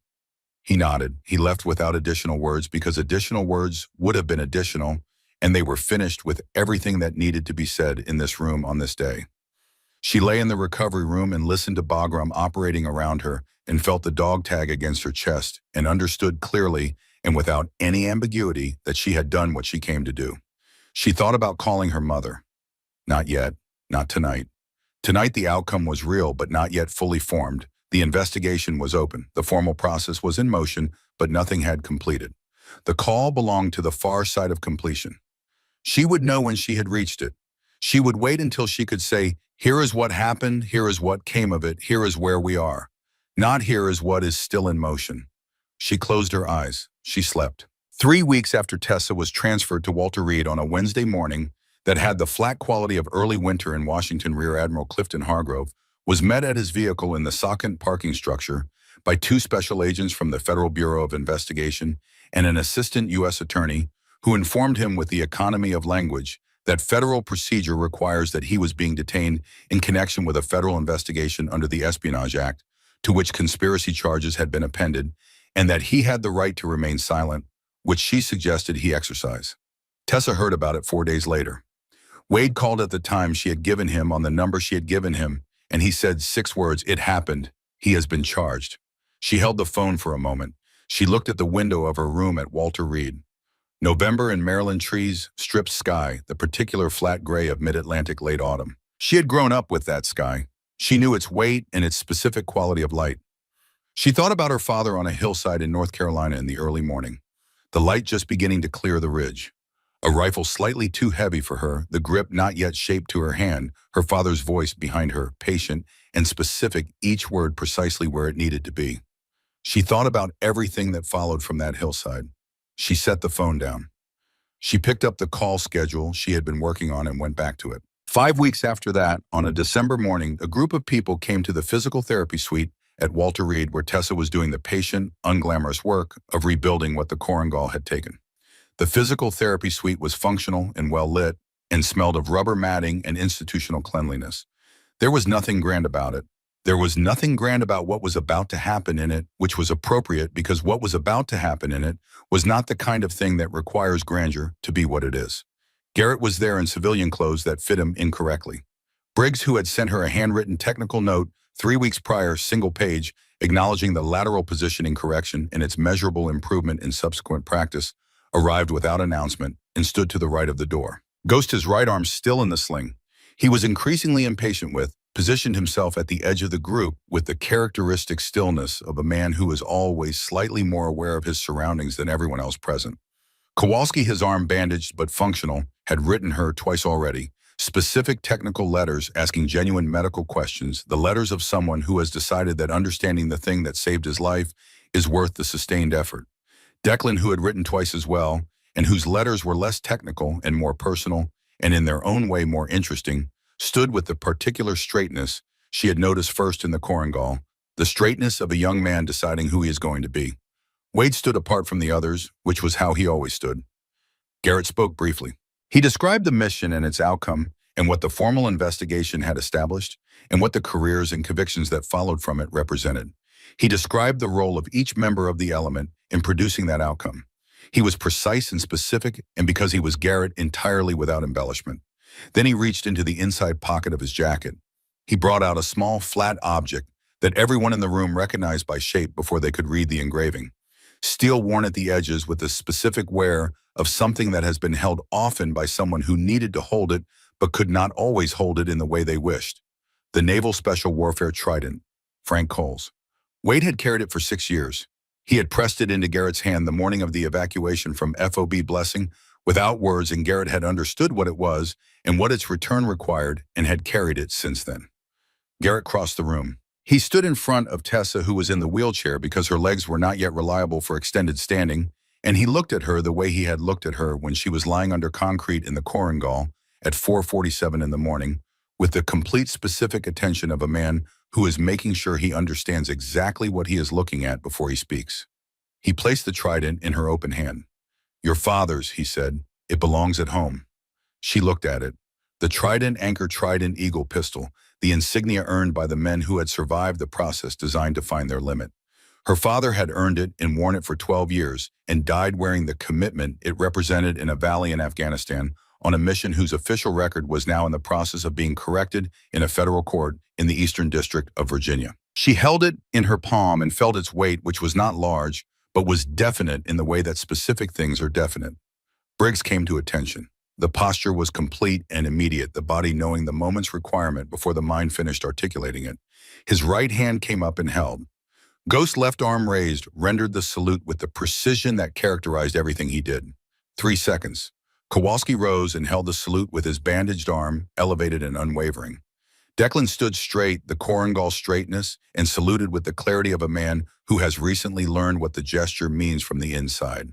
He nodded. He left without additional words because additional words would have been additional, and they were finished with everything that needed to be said in this room on this day. She lay in the recovery room and listened to Bagram operating around her and felt the dog tag against her chest and understood clearly and without any ambiguity that she had done what she came to do. She thought about calling her mother. Not yet. Not tonight. Tonight the outcome was real but not yet fully formed. The investigation was open. The formal process was in motion, but nothing had completed. The call belonged to the far side of completion. She would know when she had reached it. She would wait until she could say, here is what happened, here is what came of it, here is where we are. Not here is what is still in motion. She closed her eyes. She slept. 3 weeks after Tessa was transferred to Walter Reed on a Wednesday morning that had the flat quality of early winter in Washington, Rear Admiral Clifton Hargrove was met at his vehicle in the Sockent parking structure by 2 special agents from the Federal Bureau of Investigation and an assistant U.S. attorney who informed him with the economy of language that federal procedure requires that he was being detained in connection with a federal investigation under the Espionage Act, to which conspiracy charges had been appended, and that he had the right to remain silent, which she suggested he exercise. Tessa heard about it 4 days later. Wade called at the time she had given him on the number she had given him, and he said 6 words, "It happened. He has been charged." She held the phone for a moment. She looked at the window of her room at Walter Reed. November in Maryland trees, stripped sky, the particular flat gray of mid-Atlantic late autumn. She had grown up with that sky. She knew its weight and its specific quality of light. She thought about her father on a hillside in North Carolina in the early morning, the light just beginning to clear the ridge. A rifle slightly too heavy for her, the grip not yet shaped to her hand, her father's voice behind her, patient and specific, each word precisely where it needed to be. She thought about everything that followed from that hillside. She set the phone down. She picked up the call schedule she had been working on and went back to it. 5 weeks after that, on a December morning, a group of people came to the physical therapy suite at Walter Reed where Tessa was doing the patient, unglamorous work of rebuilding what the Korengal had taken. The physical therapy suite was functional and well lit and smelled of rubber matting and institutional cleanliness. There was nothing grand about it. There was nothing grand about what was about to happen in it, which was appropriate because what was about to happen in it was not the kind of thing that requires grandeur to be what it is. Garrett was there in civilian clothes that fit him incorrectly. Briggs, who had sent her a handwritten technical note 3 weeks prior, single page, acknowledging the lateral positioning correction and its measurable improvement in subsequent practice, arrived without announcement and stood to the right of the door. Ghost, his right arm still in the sling. He was increasingly impatient with, positioned himself at the edge of the group with the characteristic stillness of a man who is always slightly more aware of his surroundings than everyone else present. Kowalski, his arm bandaged but functional, had written her twice already, specific technical letters asking genuine medical questions, the letters of someone who has decided that understanding the thing that saved his life is worth the sustained effort. Declan, who had written twice as well, and whose letters were less technical and more personal, and in their own way more interesting, stood with the particular straightness she had noticed first in the Korengal, the straightness of a young man deciding who he is going to be. Wade stood apart from the others, which was how he always stood. Garrett spoke briefly. He described the mission and its outcome, and what the formal investigation had established, and what the careers and convictions that followed from it represented. He described the role of each member of the element in producing that outcome. He was precise and specific, and because he was Garrett, entirely without embellishment. Then he reached into the inside pocket of his jacket. He brought out a small, flat object that everyone in the room recognized by shape before they could read the engraving. Steel worn at the edges with the specific wear of something that has been held often by someone who needed to hold it but could not always hold it in the way they wished. The Naval Special Warfare Trident, Frank Coles. Wade had carried it for 6 years. He had pressed it into Garrett's hand the morning of the evacuation from FOB Blessing without words, and Garrett had understood what it was and what its return required and had carried it since then. Garrett crossed the room. He stood in front of Tessa, who was in the wheelchair because her legs were not yet reliable for extended standing, and he looked at her the way he had looked at her when she was lying under concrete in the Korengal at 4:47 in the morning, with the complete specific attention of a man who is making sure he understands exactly what he is looking at before he speaks. He placed the trident in her open hand. "Your father's," he said. "It belongs at home." She looked at it. The trident anchor trident eagle pistol, the insignia earned by the men who had survived the process designed to find their limit. Her father had earned it and worn it for 12 years and died wearing the commitment it represented in a valley in Afghanistan on a mission whose official record was now in the process of being corrected in a federal court in the Eastern District of Virginia. She held it in her palm and felt its weight, which was not large, but was definite in the way that specific things are definite. Briggs came to attention. The posture was complete and immediate, the body knowing the moment's requirement before the mind finished articulating it. His right hand came up and held. Ghost's left arm raised, rendered the salute with the precision that characterized everything he did. 3 seconds. Kowalski rose and held the salute with his bandaged arm, elevated and unwavering. Declan stood straight, the Korengal straightness, and saluted with the clarity of a man who has recently learned what the gesture means from the inside.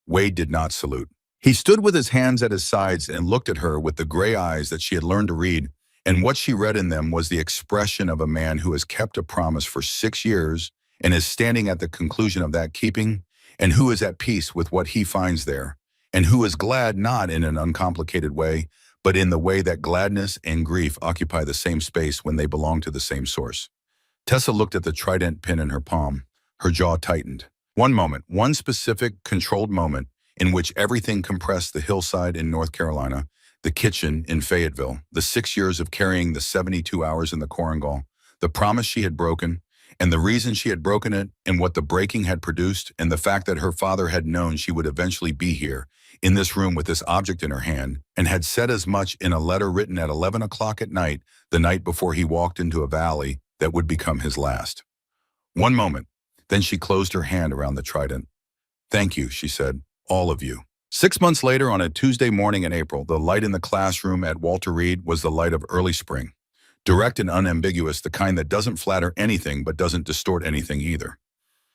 Wade did not salute. He stood with his hands at his sides and looked at her with the gray eyes that she had learned to read, and what she read in them was the expression of a man who has kept a promise for 6 years and is standing at the conclusion of that keeping, and who is at peace with what he finds there, and who is glad not in an uncomplicated way, but in the way that gladness and grief occupy the same space when they belong to the same source. Tessa looked at the trident pin in her palm. Her jaw tightened. One moment, one specific, controlled moment, in which everything compressed the hillside in North Carolina, The kitchen in Fayetteville, the 6 years of carrying the 72 hours in the Korangal, the promise she had broken, and the reason she had broken it, and what the breaking had produced, and the fact that her father had known she would eventually be here, in this room with this object in her hand, and had said as much in a letter written at 11 o'clock at night, the night before he walked into a valley that would become his last. One moment, then she closed her hand around the trident. "Thank you," she said, "all of you." 6 months later, on a Tuesday morning in April, the light in the classroom at Walter Reed was the light of early spring. Direct and unambiguous, the kind that doesn't flatter anything but doesn't distort anything either.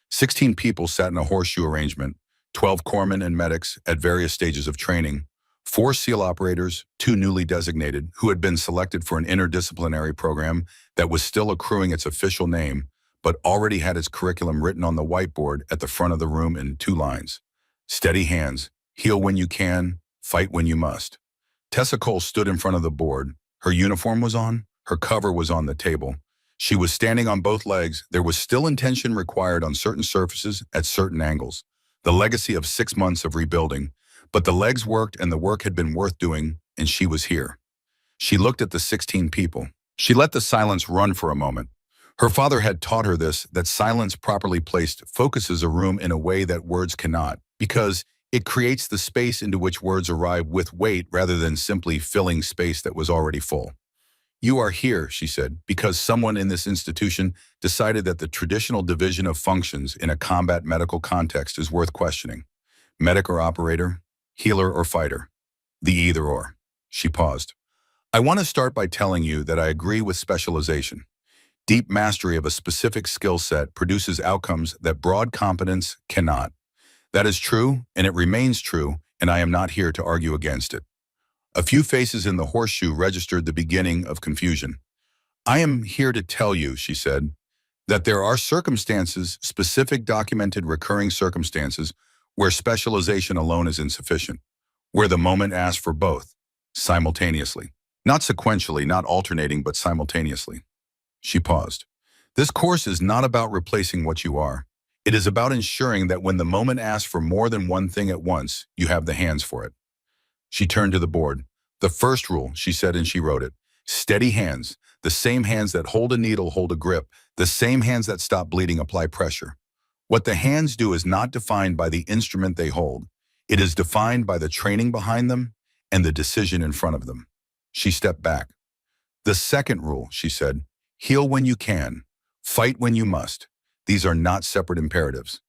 16 people sat in a horseshoe arrangement, 12 corpsmen and medics at various stages of training, 4 SEAL operators, 2 newly designated, who had been selected for an interdisciplinary program that was still accruing its official name, but already had its curriculum written on the whiteboard at the front of the room in 2 lines. Steady hands, heal when you can, fight when you must. Tessa Cole stood in front of the board. Her uniform was on, her cover was on the table. She was standing on both legs. There was still intention required on certain surfaces at certain angles. The legacy of 6 months of rebuilding. But the legs worked and the work had been worth doing, and she was here. She looked at the 16 people. She let the silence run for a moment. Her father had taught her this, that silence properly placed focuses a room in a way that words cannot, because it creates the space into which words arrive with weight rather than simply filling space that was already full. "You are here," she said, "because someone in this institution decided that the traditional division of functions in a combat medical context is worth questioning. Medic or operator, healer or fighter, the either or." She paused. "I want to start by telling you that I agree with specialization. Deep mastery of a specific skill set produces outcomes that broad competence cannot. That is true, and it remains true, and I am not here to argue against it." A few faces in the horseshoe registered the beginning of confusion. "I am here to tell you," she said, "that there are circumstances, specific documented recurring circumstances, where specialization alone is insufficient, where the moment asks for both, simultaneously. Not sequentially, not alternating, but simultaneously." She paused. "This course is not about replacing what you are. It is about ensuring that when the moment asks for more than one thing at once, you have the hands for it." She turned to the board. "The first rule," she said, and she wrote it. "Steady hands. The same hands that hold a needle hold a grip. The same hands that stop bleeding apply pressure. What the hands do is not defined by the instrument they hold. It is defined by the training behind them and the decision in front of them." She stepped back. "The second rule," she said, "heal when you can. Fight when you must. These are not separate imperatives.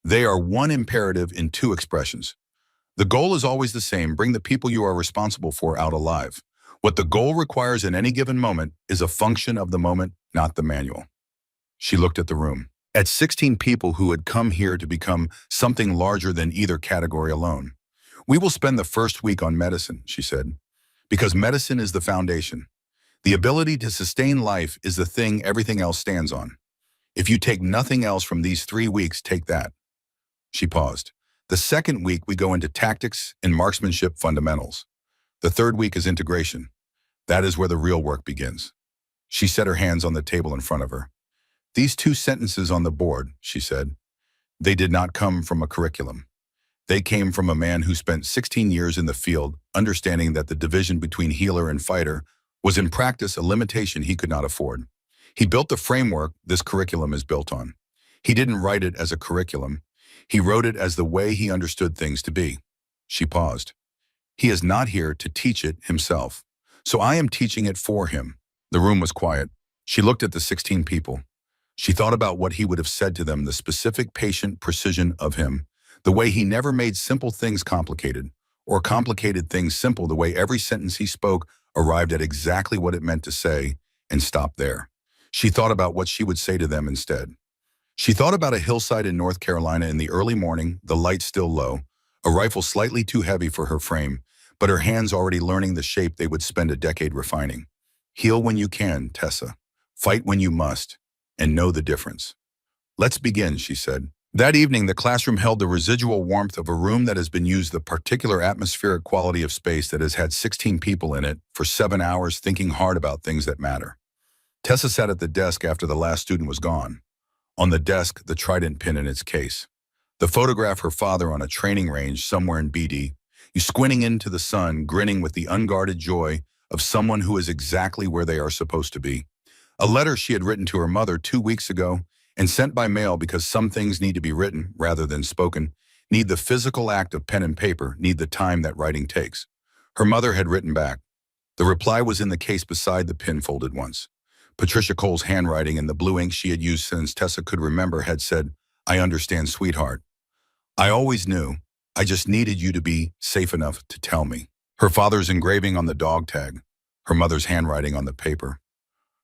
They are one imperative in 2 expressions. The goal is always the same: bring the people you are responsible for out alive. What the goal requires in any given moment is a function of the moment, not the manual." She looked at the room. At 16 people who had come here to become something larger than either category alone. "We will spend the first week on medicine," she said, "because medicine is the foundation. The ability to sustain life is the thing everything else stands on. If you take nothing else from these 3 weeks, take that." She paused. "The second week we go into tactics and marksmanship fundamentals. The third week is integration. That is where the real work begins." She set her hands on the table in front of her. "These 2 sentences on the board," she said, "they did not come from a curriculum. They came from a man who spent 16 years in the field, understanding that the division between healer and fighter was in practice a limitation he could not afford. He built the framework this curriculum is built on. He didn't write it as a curriculum. He wrote it as the way he understood things to be." She paused. "He is not here to teach it himself. So I am teaching it for him." The room was quiet. She looked at the 16 people. She thought about what he would have said to them, the specific patient precision of him, the way he never made simple things complicated, or complicated things simple, the way every sentence he spoke arrived at exactly what it meant to say and stopped there. She thought about what she would say to them instead. She thought about a hillside in North Carolina in the early morning, the light still low, a rifle slightly too heavy for her frame, but her hands already learning the shape they would spend a decade refining. "Heal when you can, Tessa. Fight when you must, and know the difference." "Let's begin," she said. That evening, the classroom held the residual warmth of a room that has been used, the particular atmospheric quality of space that has had 16 people in it for 7 hours thinking hard about things that matter. Tessa sat at the desk after the last student was gone. On the desk, the trident pin in its case. The photograph her father on a training range somewhere in BD. You squinting into the sun, grinning with the unguarded joy of someone who is exactly where they are supposed to be. A letter she had written to her mother 2 weeks ago and sent by mail because some things need to be written rather than spoken, need the physical act of pen and paper, need the time that writing takes. Her mother had written back. The reply was in the case beside the pin folded once. Patricia Cole's handwriting in the blue ink she had used since Tessa could remember had said, "I understand, sweetheart. I always knew. I just needed you to be safe enough to tell me." Her father's engraving on the dog tag, her mother's handwriting on the paper,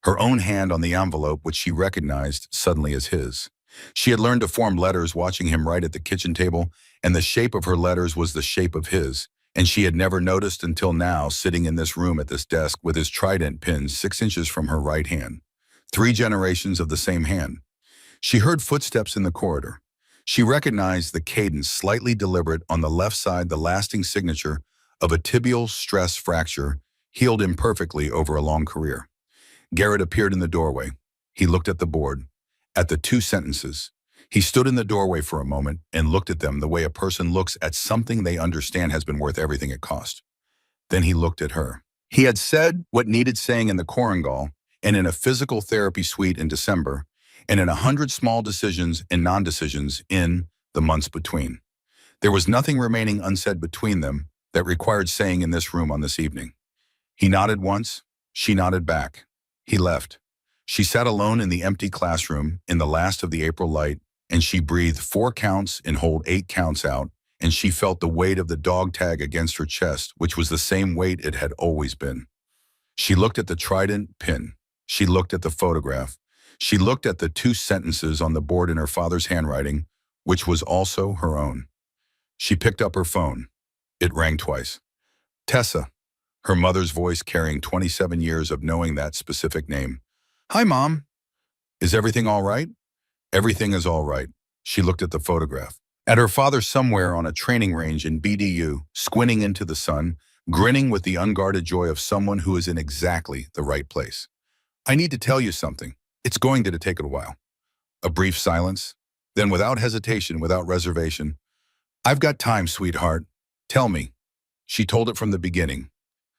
her own hand on the envelope which she recognized suddenly as his. She had learned to form letters watching him write at the kitchen table, and the shape of her letters was the shape of his, and she had never noticed until now, sitting in this room at this desk with his trident pinned 6 inches from her right hand. 3 generations of the same hand. She heard footsteps in the corridor. She recognized the cadence, slightly deliberate, on the left side, the lasting signature of a tibial stress fracture healed imperfectly over a long career. Garrett appeared in the doorway. He looked at the board, at the 2 sentences. He stood in the doorway for a moment and looked at them the way a person looks at something they understand has been worth everything it cost. Then he looked at her. He had said what needed saying in the Korengal and in a physical therapy suite in December, and in 100 small decisions and non-decisions in the months between. There was nothing remaining unsaid between them that required saying in this room on this evening. He nodded once. She nodded back. He left. She sat alone in the empty classroom in the last of the April light, and she breathed 4 counts and hold 8 counts out, and she felt the weight of the dog tag against her chest, which was the same weight it had always been. She looked at the trident pin. She looked at the photograph. She looked at the 2 sentences on the board in her father's handwriting, which was also her own. She picked up her phone. It rang twice. Tessa, her mother's voice carrying 27 years of knowing that specific name. "Hi, Mom. Is everything all right?" "Everything is all right." She looked at the photograph. At her father somewhere on a training range in BDU, squinting into the sun, grinning with the unguarded joy of someone who is in exactly the right place. "I need to tell you something. It's going to take a while." A brief silence. Then without hesitation, without reservation, "I've got time, sweetheart. Tell me." She told it from the beginning.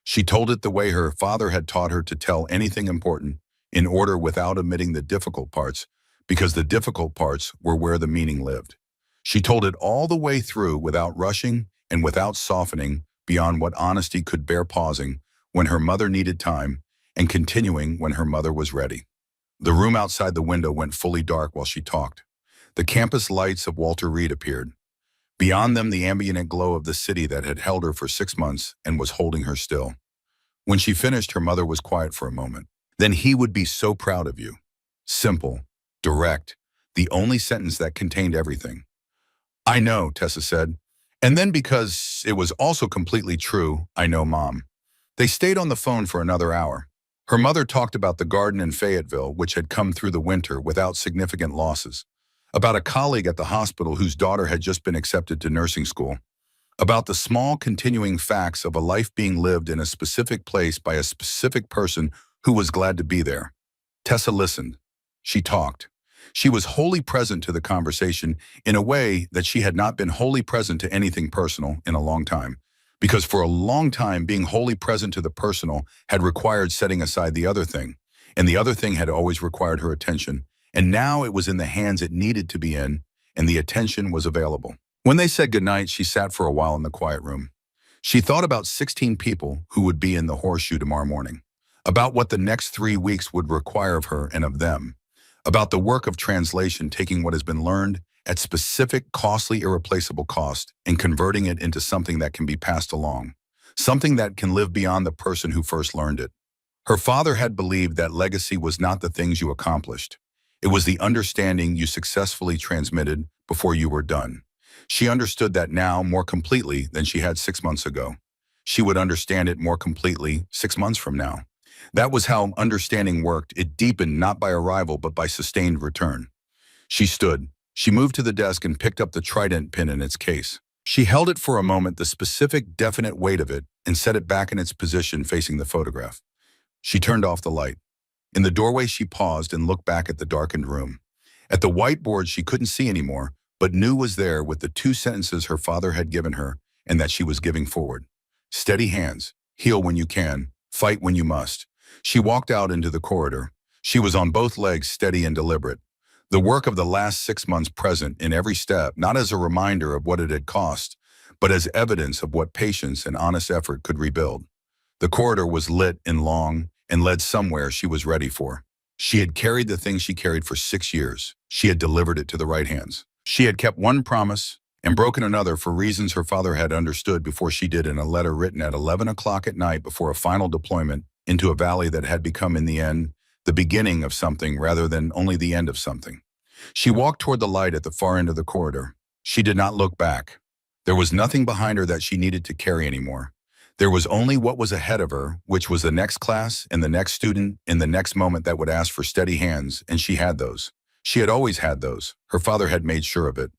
She told it the way her father had taught her to tell anything important, in order without omitting the difficult parts, because the difficult parts were where the meaning lived. She told it all the way through without rushing and without softening beyond what honesty could bear, pausing when her mother needed time and continuing when her mother was ready. The room outside the window went fully dark while she talked. The campus lights of Walter Reed appeared. Beyond them, the ambient glow of the city that had held her for 6 months and was holding her still. When she finished, her mother was quiet for a moment. "Then he would be so proud of you." Simple, direct, the only sentence that contained everything. "I know," Tessa said. And then, because it was also completely true, "I know, Mom." They stayed on the phone for another hour. Her mother talked about the garden in Fayetteville, which had come through the winter without significant losses, about a colleague at the hospital whose daughter had just been accepted to nursing school, about the small continuing facts of a life being lived in a specific place by a specific person who was glad to be there. Tessa listened. She talked. She was wholly present to the conversation in a way that she had not been wholly present to anything personal in a long time, because for a long time being wholly present to the personal had required setting aside the other thing, and the other thing had always required her attention, and now it was in the hands it needed to be in, and the attention was available. When they said goodnight, she sat for a while in the quiet room. She thought about 16 people who would be in the horseshoe tomorrow morning, about what the next 3 weeks would require of her and of them, about the work of translation, taking what has been learned at specific, costly, irreplaceable cost and converting it into something that can be passed along, something that can live beyond the person who first learned it. Her father had believed that legacy was not the things you accomplished. It was the understanding you successfully transmitted before you were done. She understood that now more completely than she had 6 months ago. She would understand it more completely 6 months from now. That was how understanding worked. It deepened not by arrival but by sustained return. She stood. She moved to the desk and picked up the trident pin in its case. She held it for a moment, the specific, definite weight of it, and set it back in its position facing the photograph. She turned off the light. In the doorway, she paused and looked back at the darkened room. At the whiteboard she couldn't see anymore, but knew was there with the 2 sentences her father had given her and that she was giving forward. Steady hands, heal when you can, fight when you must. She walked out into the corridor. She was on both legs, steady and deliberate. The work of the last 6 months present in every step, not as a reminder of what it had cost, but as evidence of what patience and honest effort could rebuild. The corridor was lit and long and led somewhere she was ready for. She had carried the thing she carried for 6 years. She had delivered it to the right hands. She had kept one promise and broken another for reasons her father had understood before she did in a letter written at 11 o'clock at night before a final deployment into a valley that had become in the end the beginning of something rather than only the end of something. She walked toward the light at the far end of the corridor. She did not look back. There was nothing behind her that she needed to carry anymore. There was only what was ahead of her, which was the next class and the next student in the next moment that would ask for steady hands, and she had those. She had always had those. Her father had made sure of it.